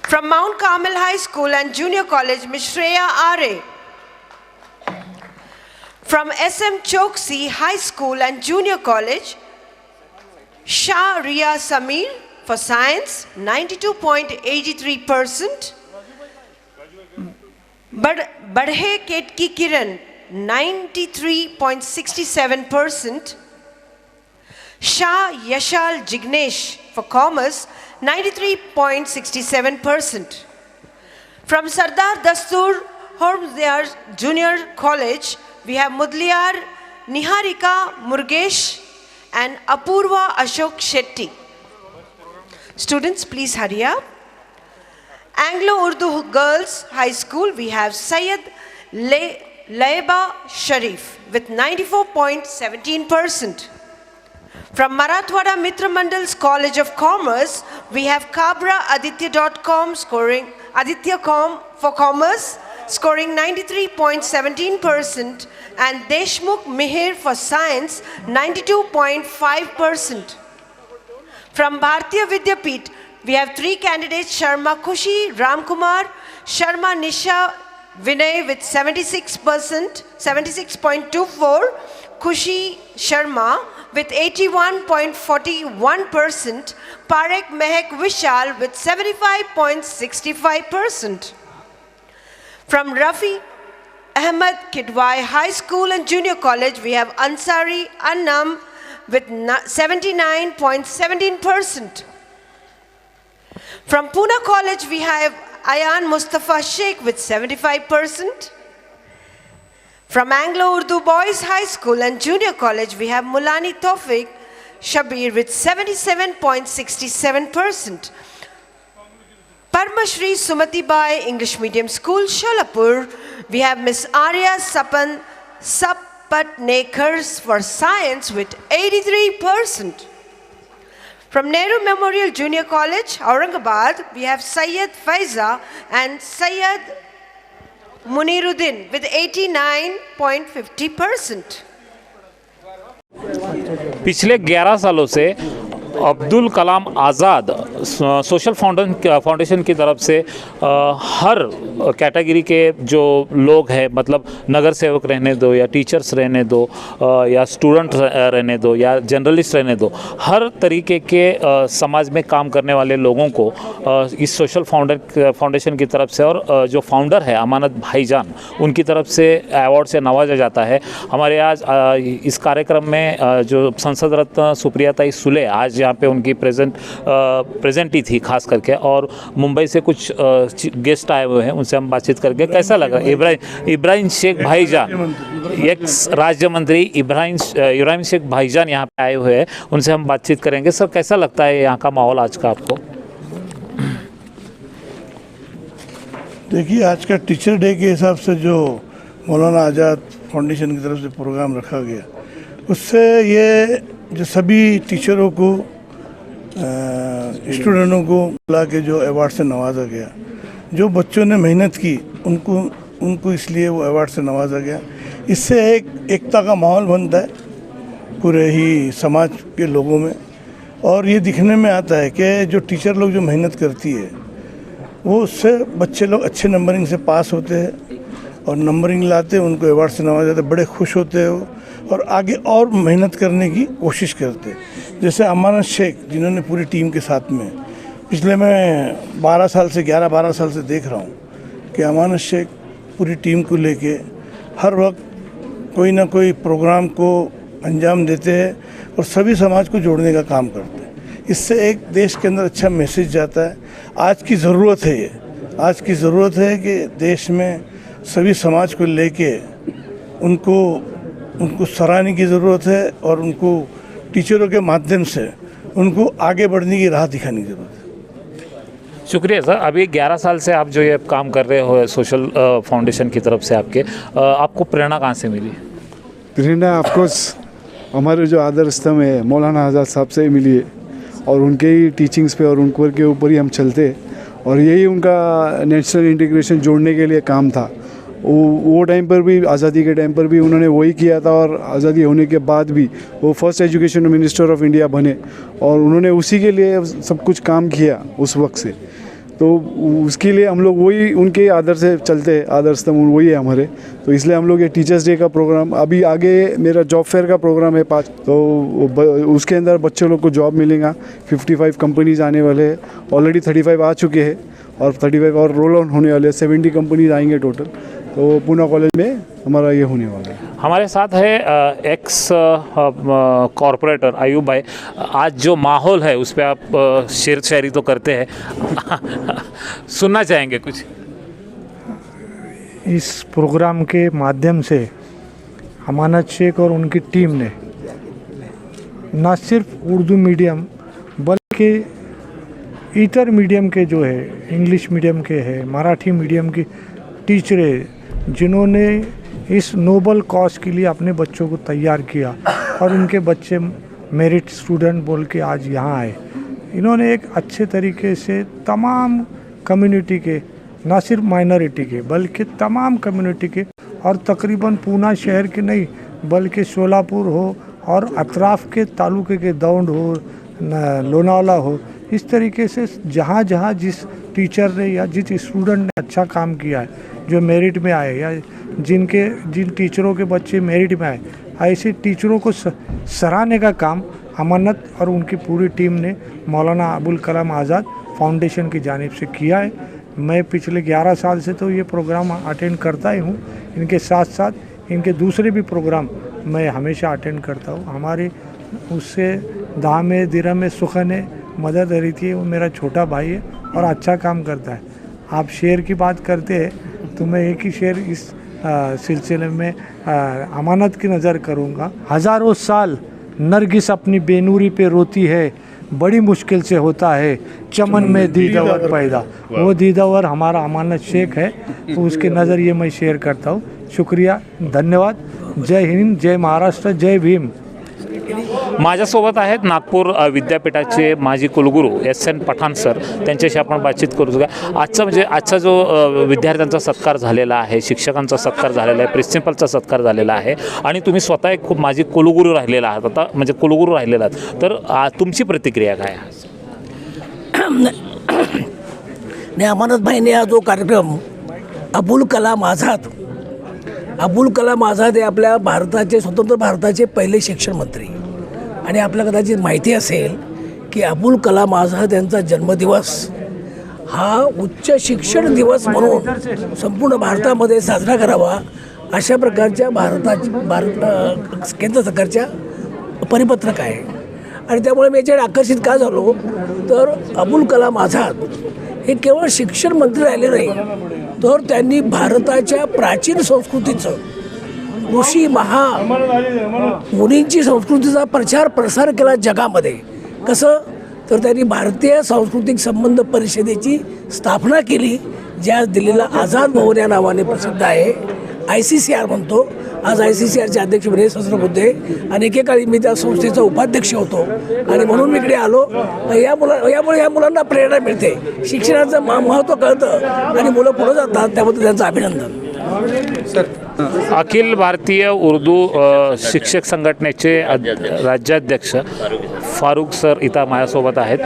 From Mount Carmel High School and Junior College, Ms. Shreya Are. From SM Choksi High School and Junior College, Shah Ria Samir for Science, 92.83%. Badhe Ketki Kiran, 93.67%. Shah Yashal Jignesh for Commerce, 93.67%. From Sardar Dastur Hormzyar Junior College, we have Mudliar Niharika Murgesh and Apurva Ashok Shetty. Students, please hurry up. Anglo-Urdu Girls High School, we have Syed Laiba Sharif with 94.17%. From Marathwada Mitra Mandal's College of Commerce, we have Kabra Aditya.com scoring Aditya.com for Commerce, scoring 93.17%, and Deshmukh Mihir for Science, 92.5%. From Bharatiya Vidyapeeth, we have three candidates: Sharma Kushi Ramkumar, Sharma Nisha Vinay with 76.24%, Kushi Sharma with 81.41%, Parek Mehek Vishal with 75.65%. From Rafi Ahmed Kidwai High School and Junior College, we have Ansari Annam with 79.17%. From Pune College, we have Ayan Mustafa Sheikh with 75%. From Anglo-Urdu Boys High School and Junior College, we have Mulani Tawfiq Shabir with 77.67%. Parma Shri Sumati Bai English Medium School, Sholapur, we have Miss Arya Sapan Sapatnekars for Science with 83%. From Nehru Memorial Junior College, Aurangabad, we have Syed Faiza and Syed Muniruddin with 89.50%. पिछले 11 सालों से अब्दुल कलाम आज़ाद सोशल फाउंडेशन की तरफ से हर कैटेगरी के जो लोग हैं, मतलब नगर सेवक रहने दो या टीचर्स रहने दो या स्टूडेंट रहने दो या जर्नलिस्ट रहने दो, हर तरीके के समाज में काम करने वाले लोगों को इस सोशल फाउंडेशन की तरफ से और जो फाउंडर है अमानत भाईजान, उनकी तरफ से अवार्ड से नवाजा जाता है। हमारे आज इस कार्यक्रम में जो संसद रत्न सुप्रियाताई सुले आज यहाँ पे उनकी प्रेजेंट ही थी खास करके, और मुंबई से कुछ गेस्ट आए हुए हैं, उनसे हम बातचीत करके कैसा लगा। इब्राहिम शेख भाईजान, एक्स राज्य मंत्री इब्राहिम शेख भाईजान यहाँ पे आए हुए हैं, उनसे हम बातचीत करेंगे। सर, कैसा लगता है यहाँ का माहौल आज का आपको? देखिए, आज का टीचर डे के हिसाब से जो मौलाना आज़ाद फाउंडेशन की तरफ से प्रोग्राम रखा गया, उससे ये जो सभी टीचरों को स्टूडेंटों को ला के जो अवार्ड से नवाजा गया, जो बच्चों ने मेहनत की उनको इसलिए वो अवार्ड से नवाजा गया। इससे एक एकता का माहौल बनता है पूरे ही समाज के लोगों में, और ये दिखने में आता है कि जो टीचर लोग जो मेहनत करती है वो उससे बच्चे लोग अच्छे नंबरिंग से पास होते हैं और नंबरिंग लाते हैं, उनको अवार्ड से नवाजा जाता है, बड़े खुश होते हैं वो और आगे और मेहनत करने की कोशिश करते हैं। जैसे अमानत शेख जिन्होंने पूरी टीम के साथ में पिछले मैं 12 साल से देख रहा हूँ कि अमानत शेख पूरी टीम को लेके हर वक्त कोई ना कोई प्रोग्राम को अंजाम देते हैं और सभी समाज को जोड़ने का काम करते हैं। इससे एक देश के अंदर अच्छा मैसेज जाता है। आज की ज़रूरत है, ये आज की ज़रूरत है कि देश में सभी समाज को लेके उनको सराहने की ज़रूरत है और उनको टीचरों के माध्यम से उनको आगे बढ़ने की राह दिखाने की ज़रूरत है। शुक्रिया सर। अभी 11 साल से आप जो ये काम कर रहे हो सोशल फाउंडेशन की तरफ से आपको प्रेरणा कहाँ से मिली? प्रेरणा ऑफकोर्स हमारे जो आदर्श स्तंभ है मौलाना आज़ाद साहब से ही मिली है और उनके ही टीचिंग्स पे और उनके ऊपर ही हम चलते हैं और यही उनका नेशनल इंटीग्रेशन जोड़ने के लिए काम था। वो टाइम पर भी, आज़ादी के टाइम पर भी उन्होंने वही किया था और आज़ादी होने के बाद भी वो first education minister of India बने और उन्होंने उसी के लिए सब कुछ काम किया उस वक्त से। तो उसके लिए हम लोग वही उनके आदर से चलते हैं, आदर स्तंभ वही है हमारे। तो इसलिए हम लोग ये टीचर्स डे का प्रोग्राम, अभी आगे मेरा जॉब फेयर का प्रोग्राम है 5, तो उसके अंदर बच्चों लोग को जॉब मिलेगा। 55 कंपनीज आने वाले हैं, ऑलरेडी 35 आ चुके हैं और 35 और रोल ऑन होने वाले हैं। 70 कंपनीज आएंगे टोटल। तो पूना कॉलेज में हमारा ये होने वाला है। हमारे साथ है एक्स कॉरपोरेटर अयूब भाई। आज जो माहौल है उस पर आप शेर शायरी तो करते हैं सुनना चाहेंगे कुछ? इस प्रोग्राम के माध्यम से अमानत शेख और उनकी टीम ने न सिर्फ उर्दू मीडियम बल्कि इतर मीडियम के जो है, इंग्लिश मीडियम के है, मराठी मीडियम की टीचरें जिन्होंने इस नोबल कॉज के लिए अपने बच्चों को तैयार किया और उनके बच्चे मेरिट स्टूडेंट बोल के आज यहाँ आए। इन्होंने एक अच्छे तरीके से तमाम कम्युनिटी के, ना सिर्फ माइनॉरिटी के बल्कि तमाम कम्युनिटी के, और तकरीबन पूना शहर के नहीं बल्कि शोलापुर हो और अतराफ़ के तालुके के दौंड हो, लोनावाला हो, इस तरीके से जहाँ जहाँ जिस टीचर ने या जिस स्टूडेंट ने अच्छा काम किया है, जो मेरिट में आए या जिन टीचरों के बच्चे मेरिट में आए, ऐसे टीचरों को सराहने का काम अमानत और उनकी पूरी टीम ने मौलाना अबुल कलाम आज़ाद फाउंडेशन की जानिब से किया है। मैं पिछले 11 साल से तो ये प्रोग्राम अटेंड करता ही हूँ। इनके साथ साथ इनके दूसरे भी प्रोग्राम मैं हमेशा अटेंड करता हूँ। हमारे उससे दामे दिरमे सुखने मदद रहती है। वो मेरा छोटा भाई है और अच्छा काम करता है। आप शेर की बात करते हैं तो मैं एक ही शेर इस सिलसिले में अमानत की नज़र करूँगा। हज़ारों साल नरगिस अपनी बेनूरी पे रोती है, बड़ी मुश्किल से होता है चमन में दीदावर पैदा। वो दीदावर हमारा अमानत शेख है, तो उसके नज़रिए मैं शेयर करता हूँ। शुक्रिया, धन्यवाद। जय हिंद, जय महाराष्ट्र, जय भीम। माझ्यासोबत आहेत नागपूर विद्यापीठाचे माजी कुलगुरू SN पठाण सर, त्यांच्याशी आपण बातचीत करू. आजचा जो विद्यार्थ्यांचा सत्कार झालेला आहे, शिक्षकांचा सत्कार झालेला आहे, प्रिन्सिपलचा सत्कार झालेला आहे आणि तुम्ही स्वतः एक खूप माजी कुलगुरू राहिलेला आहात, आता म्हणजे कुलगुरू राहिलेला आहात, तर तुमची प्रतिक्रिया काय आहे? ने अमानत भाईने हा जो कार्यक्रम अबुल कलाम आझाद हे आपल्या भारताचे, स्वतंत्र भारताचे पहिले शिक्षण मंत्री. आणि आपल्याला कदाचित माहिती असेल की अबुल कलाम आझाद यांचा जन्मदिवस हा उच्च शिक्षण दिवस म्हणून संपूर्ण भारतामध्ये साजरा करावा अशा प्रकारच्या केंद्र सरकारच्या परिपत्रक आहे. आणि त्यामुळे मी याच्याकडे आकर्षित का झालो तर अबुल कलाम आझाद हे केवळ शिक्षण मंत्री राहिले नाही, तर त्यांनी भारताच्या प्राचीन संस्कृतीचं, ऋषी मुनींची संस्कृतीचा प्रचार प्रसार केला जगामध्ये. कसं तर त्यांनी भारतीय सांस्कृतिक संबंध परिषदेची स्थापना केली, ज्या दिल्लीला आझाद भवन या नावाने प्रसिद्ध आहे, ICCR म्हणतो. आज ICCRचे अध्यक्ष विनय सहस्रबुद्धे आणि एकेकाळी मी त्या संस्थेचा उपाध्यक्ष होतो आणि म्हणून मी इकडे आलो. यामुळे या मुलांना प्रेरणा मिळते, शिक्षणाचं महत्त्व कळतं आणि मुलं पुढे जातात, त्याबद्दल त्यांचं अभिनंदन. अखिल भारतीय उर्दू शिक्षक संघटनेचे राज्याध्यक्ष फारुख सर इथं माझ्यासोबत आहेत.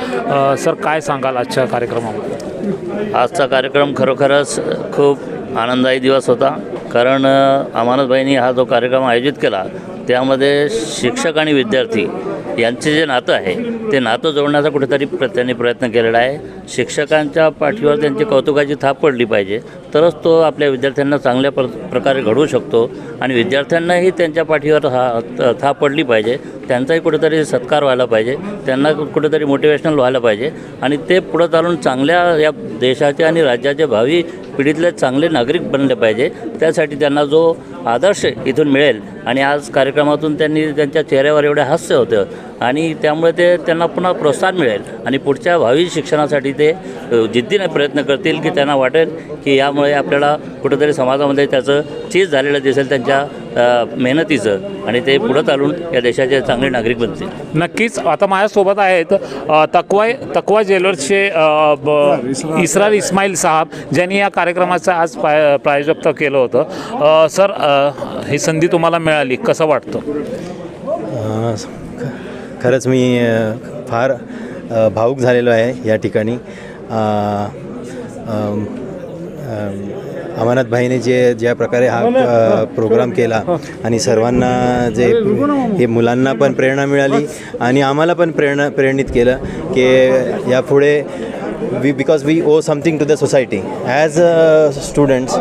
सर, काय सांगाल आजच्या कार्यक्रमामध्ये? आजचा कार्यक्रम खरोखरच खूप आनंददायी दिवस होता, कारण अमानतभाईंनी हा जो कार्यक्रम आयोजित केला त्यामध्ये शिक्षक आणि विद्यार्थी यांचे जे नातं आहे ते नातं जोडण्याचा कुठेतरी त्यांनी प्रयत्न केलेला आहे. शिक्षकांच्या पाठीवर त्यांची कौतुकाची थाप पडली पाहिजे, तरच तो आपल्या विद्यार्थ्यांना चांगल्या प्रकारे घडवू शकतो आणि विद्यार्थ्यांनाही त्यांच्या पाठीवर थाप पडली पाहिजे, त्यांचाही कुठेतरी सत्कार व्हायला पाहिजे, त्यांना कुठेतरी मोटिवेशनल व्हायला पाहिजे आणि ते पुढं चालून चांगल्या या देशाचे आणि राज्याचे भावी पिढीतले चांगले नागरिक बनले पाहिजे. त्यासाठी त्यांना जो आदर्श इथून मिळेल आणि आज कार्यक्रमातून त्यांच्या चेहऱ्यावर एवढे हास्य होतं आणि त्यामुळे त्यांना पुन्हा प्रोत्साहन मिळेल आणि पुढच्या भावी शिक्षणासाठी ते जिद्दीने प्रयत्न करतील की त्यांना वाटेल की यामुळे आपल्याला कुठेतरी समाजामध्ये त्याचं चीज झालेलं दिसेल त्यांच्या मेहनतीचं आणि ते पुढं चालून या देशाचे चांगले नागरिक बनतील. नक्कीच. आता माझ्यासोबत आहेत तकवा ज्वेलर्सचे इसरार इस्माईल साहब, ज्यांनी या कार्यक्रमाचं आज प्रायोजकत्व केलं होतं. सर, ही संधी तुम्हाला मिळाली, कसं वाटतं? खरंच मी फार भावुक झालेलो आहे या ठिकाणी. अमानतभाईने ज्या प्रकारे हा प्रोग्राम केला आणि सर्वांना हे मुलांना पण प्रेरणा मिळाली आणि आम्हाला पण प्रेरणित केलं की यापुढे because we owe something to the society as students.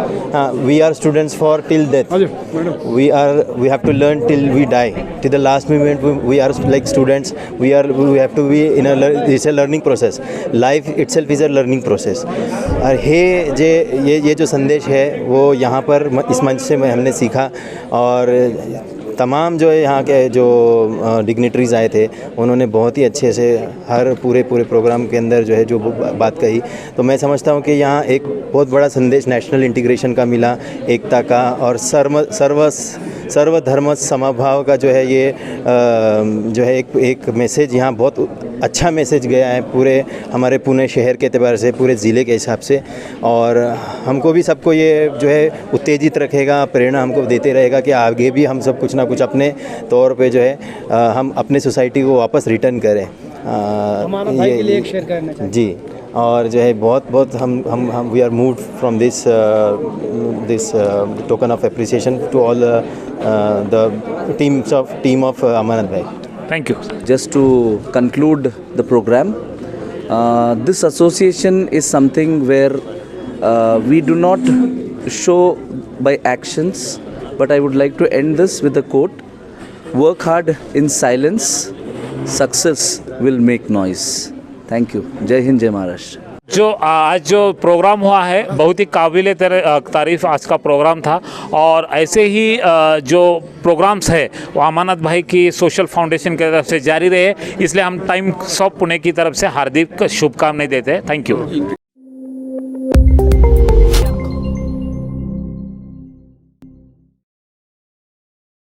We are students for till death. We have to learn till we die, till the last moment. We are like students. We have to be in it's a learning process. Life itself is a learning process. और ये जो संदेश है वो यहाँ पर इस मंच से हमने सीखा और तमाम जो है यहाँ के जो डिग्निटरीज़ आए थे उन्होंने बहुत ही अच्छे से हर पूरे प्रोग्राम के अंदर जो है जो बात कही. तो मैं समझता हूँ कि यहाँ एक बहुत बड़ा संदेश नेशनल इंटीग्रेशन का मिला, एकता का और सर्वधर्म समभाव का जो है ये जो है एक मैसेज यहाँ बहुत अच्छा मैसेज गया है पूरे हमारे पुणे शहर के एतबार से, पूरे ज़िले के हिसाब से. और हमको भी सबको ये जो है उत्तेजित रखेगा, प्रेरणा हमको देते रहेगा कि आगे भी हम सब कुछ ना कुछ अपने तौर पे जो है हम अपने सोसाइटी को वापस रिटर्न करें. ये लिए शेयर करना जी. और जो है बहुत हम we are moved from this token of appreciation to all the team of Amanat भाई. Thank you. Just to conclude the program, this association is something where we do not show by actions, but I would like to end this with a quote: work hard in silence, success will make noise. Thank you. Jai Hind, Jai Maharashtra. आज जो प्रोग्राम हुआ है बहुत ही काबिल तारीफ़ आज का प्रोग्राम था और ऐसे ही जो प्रोग्राम्स है वो अमानत भाई की सोशल फाउंडेशन की तरफ से जारी रहे, इसलिए हम टाइम्स ऑफ पुणे की तरफ से हार्दिक शुभकामनाएं देते हैं. Thank you.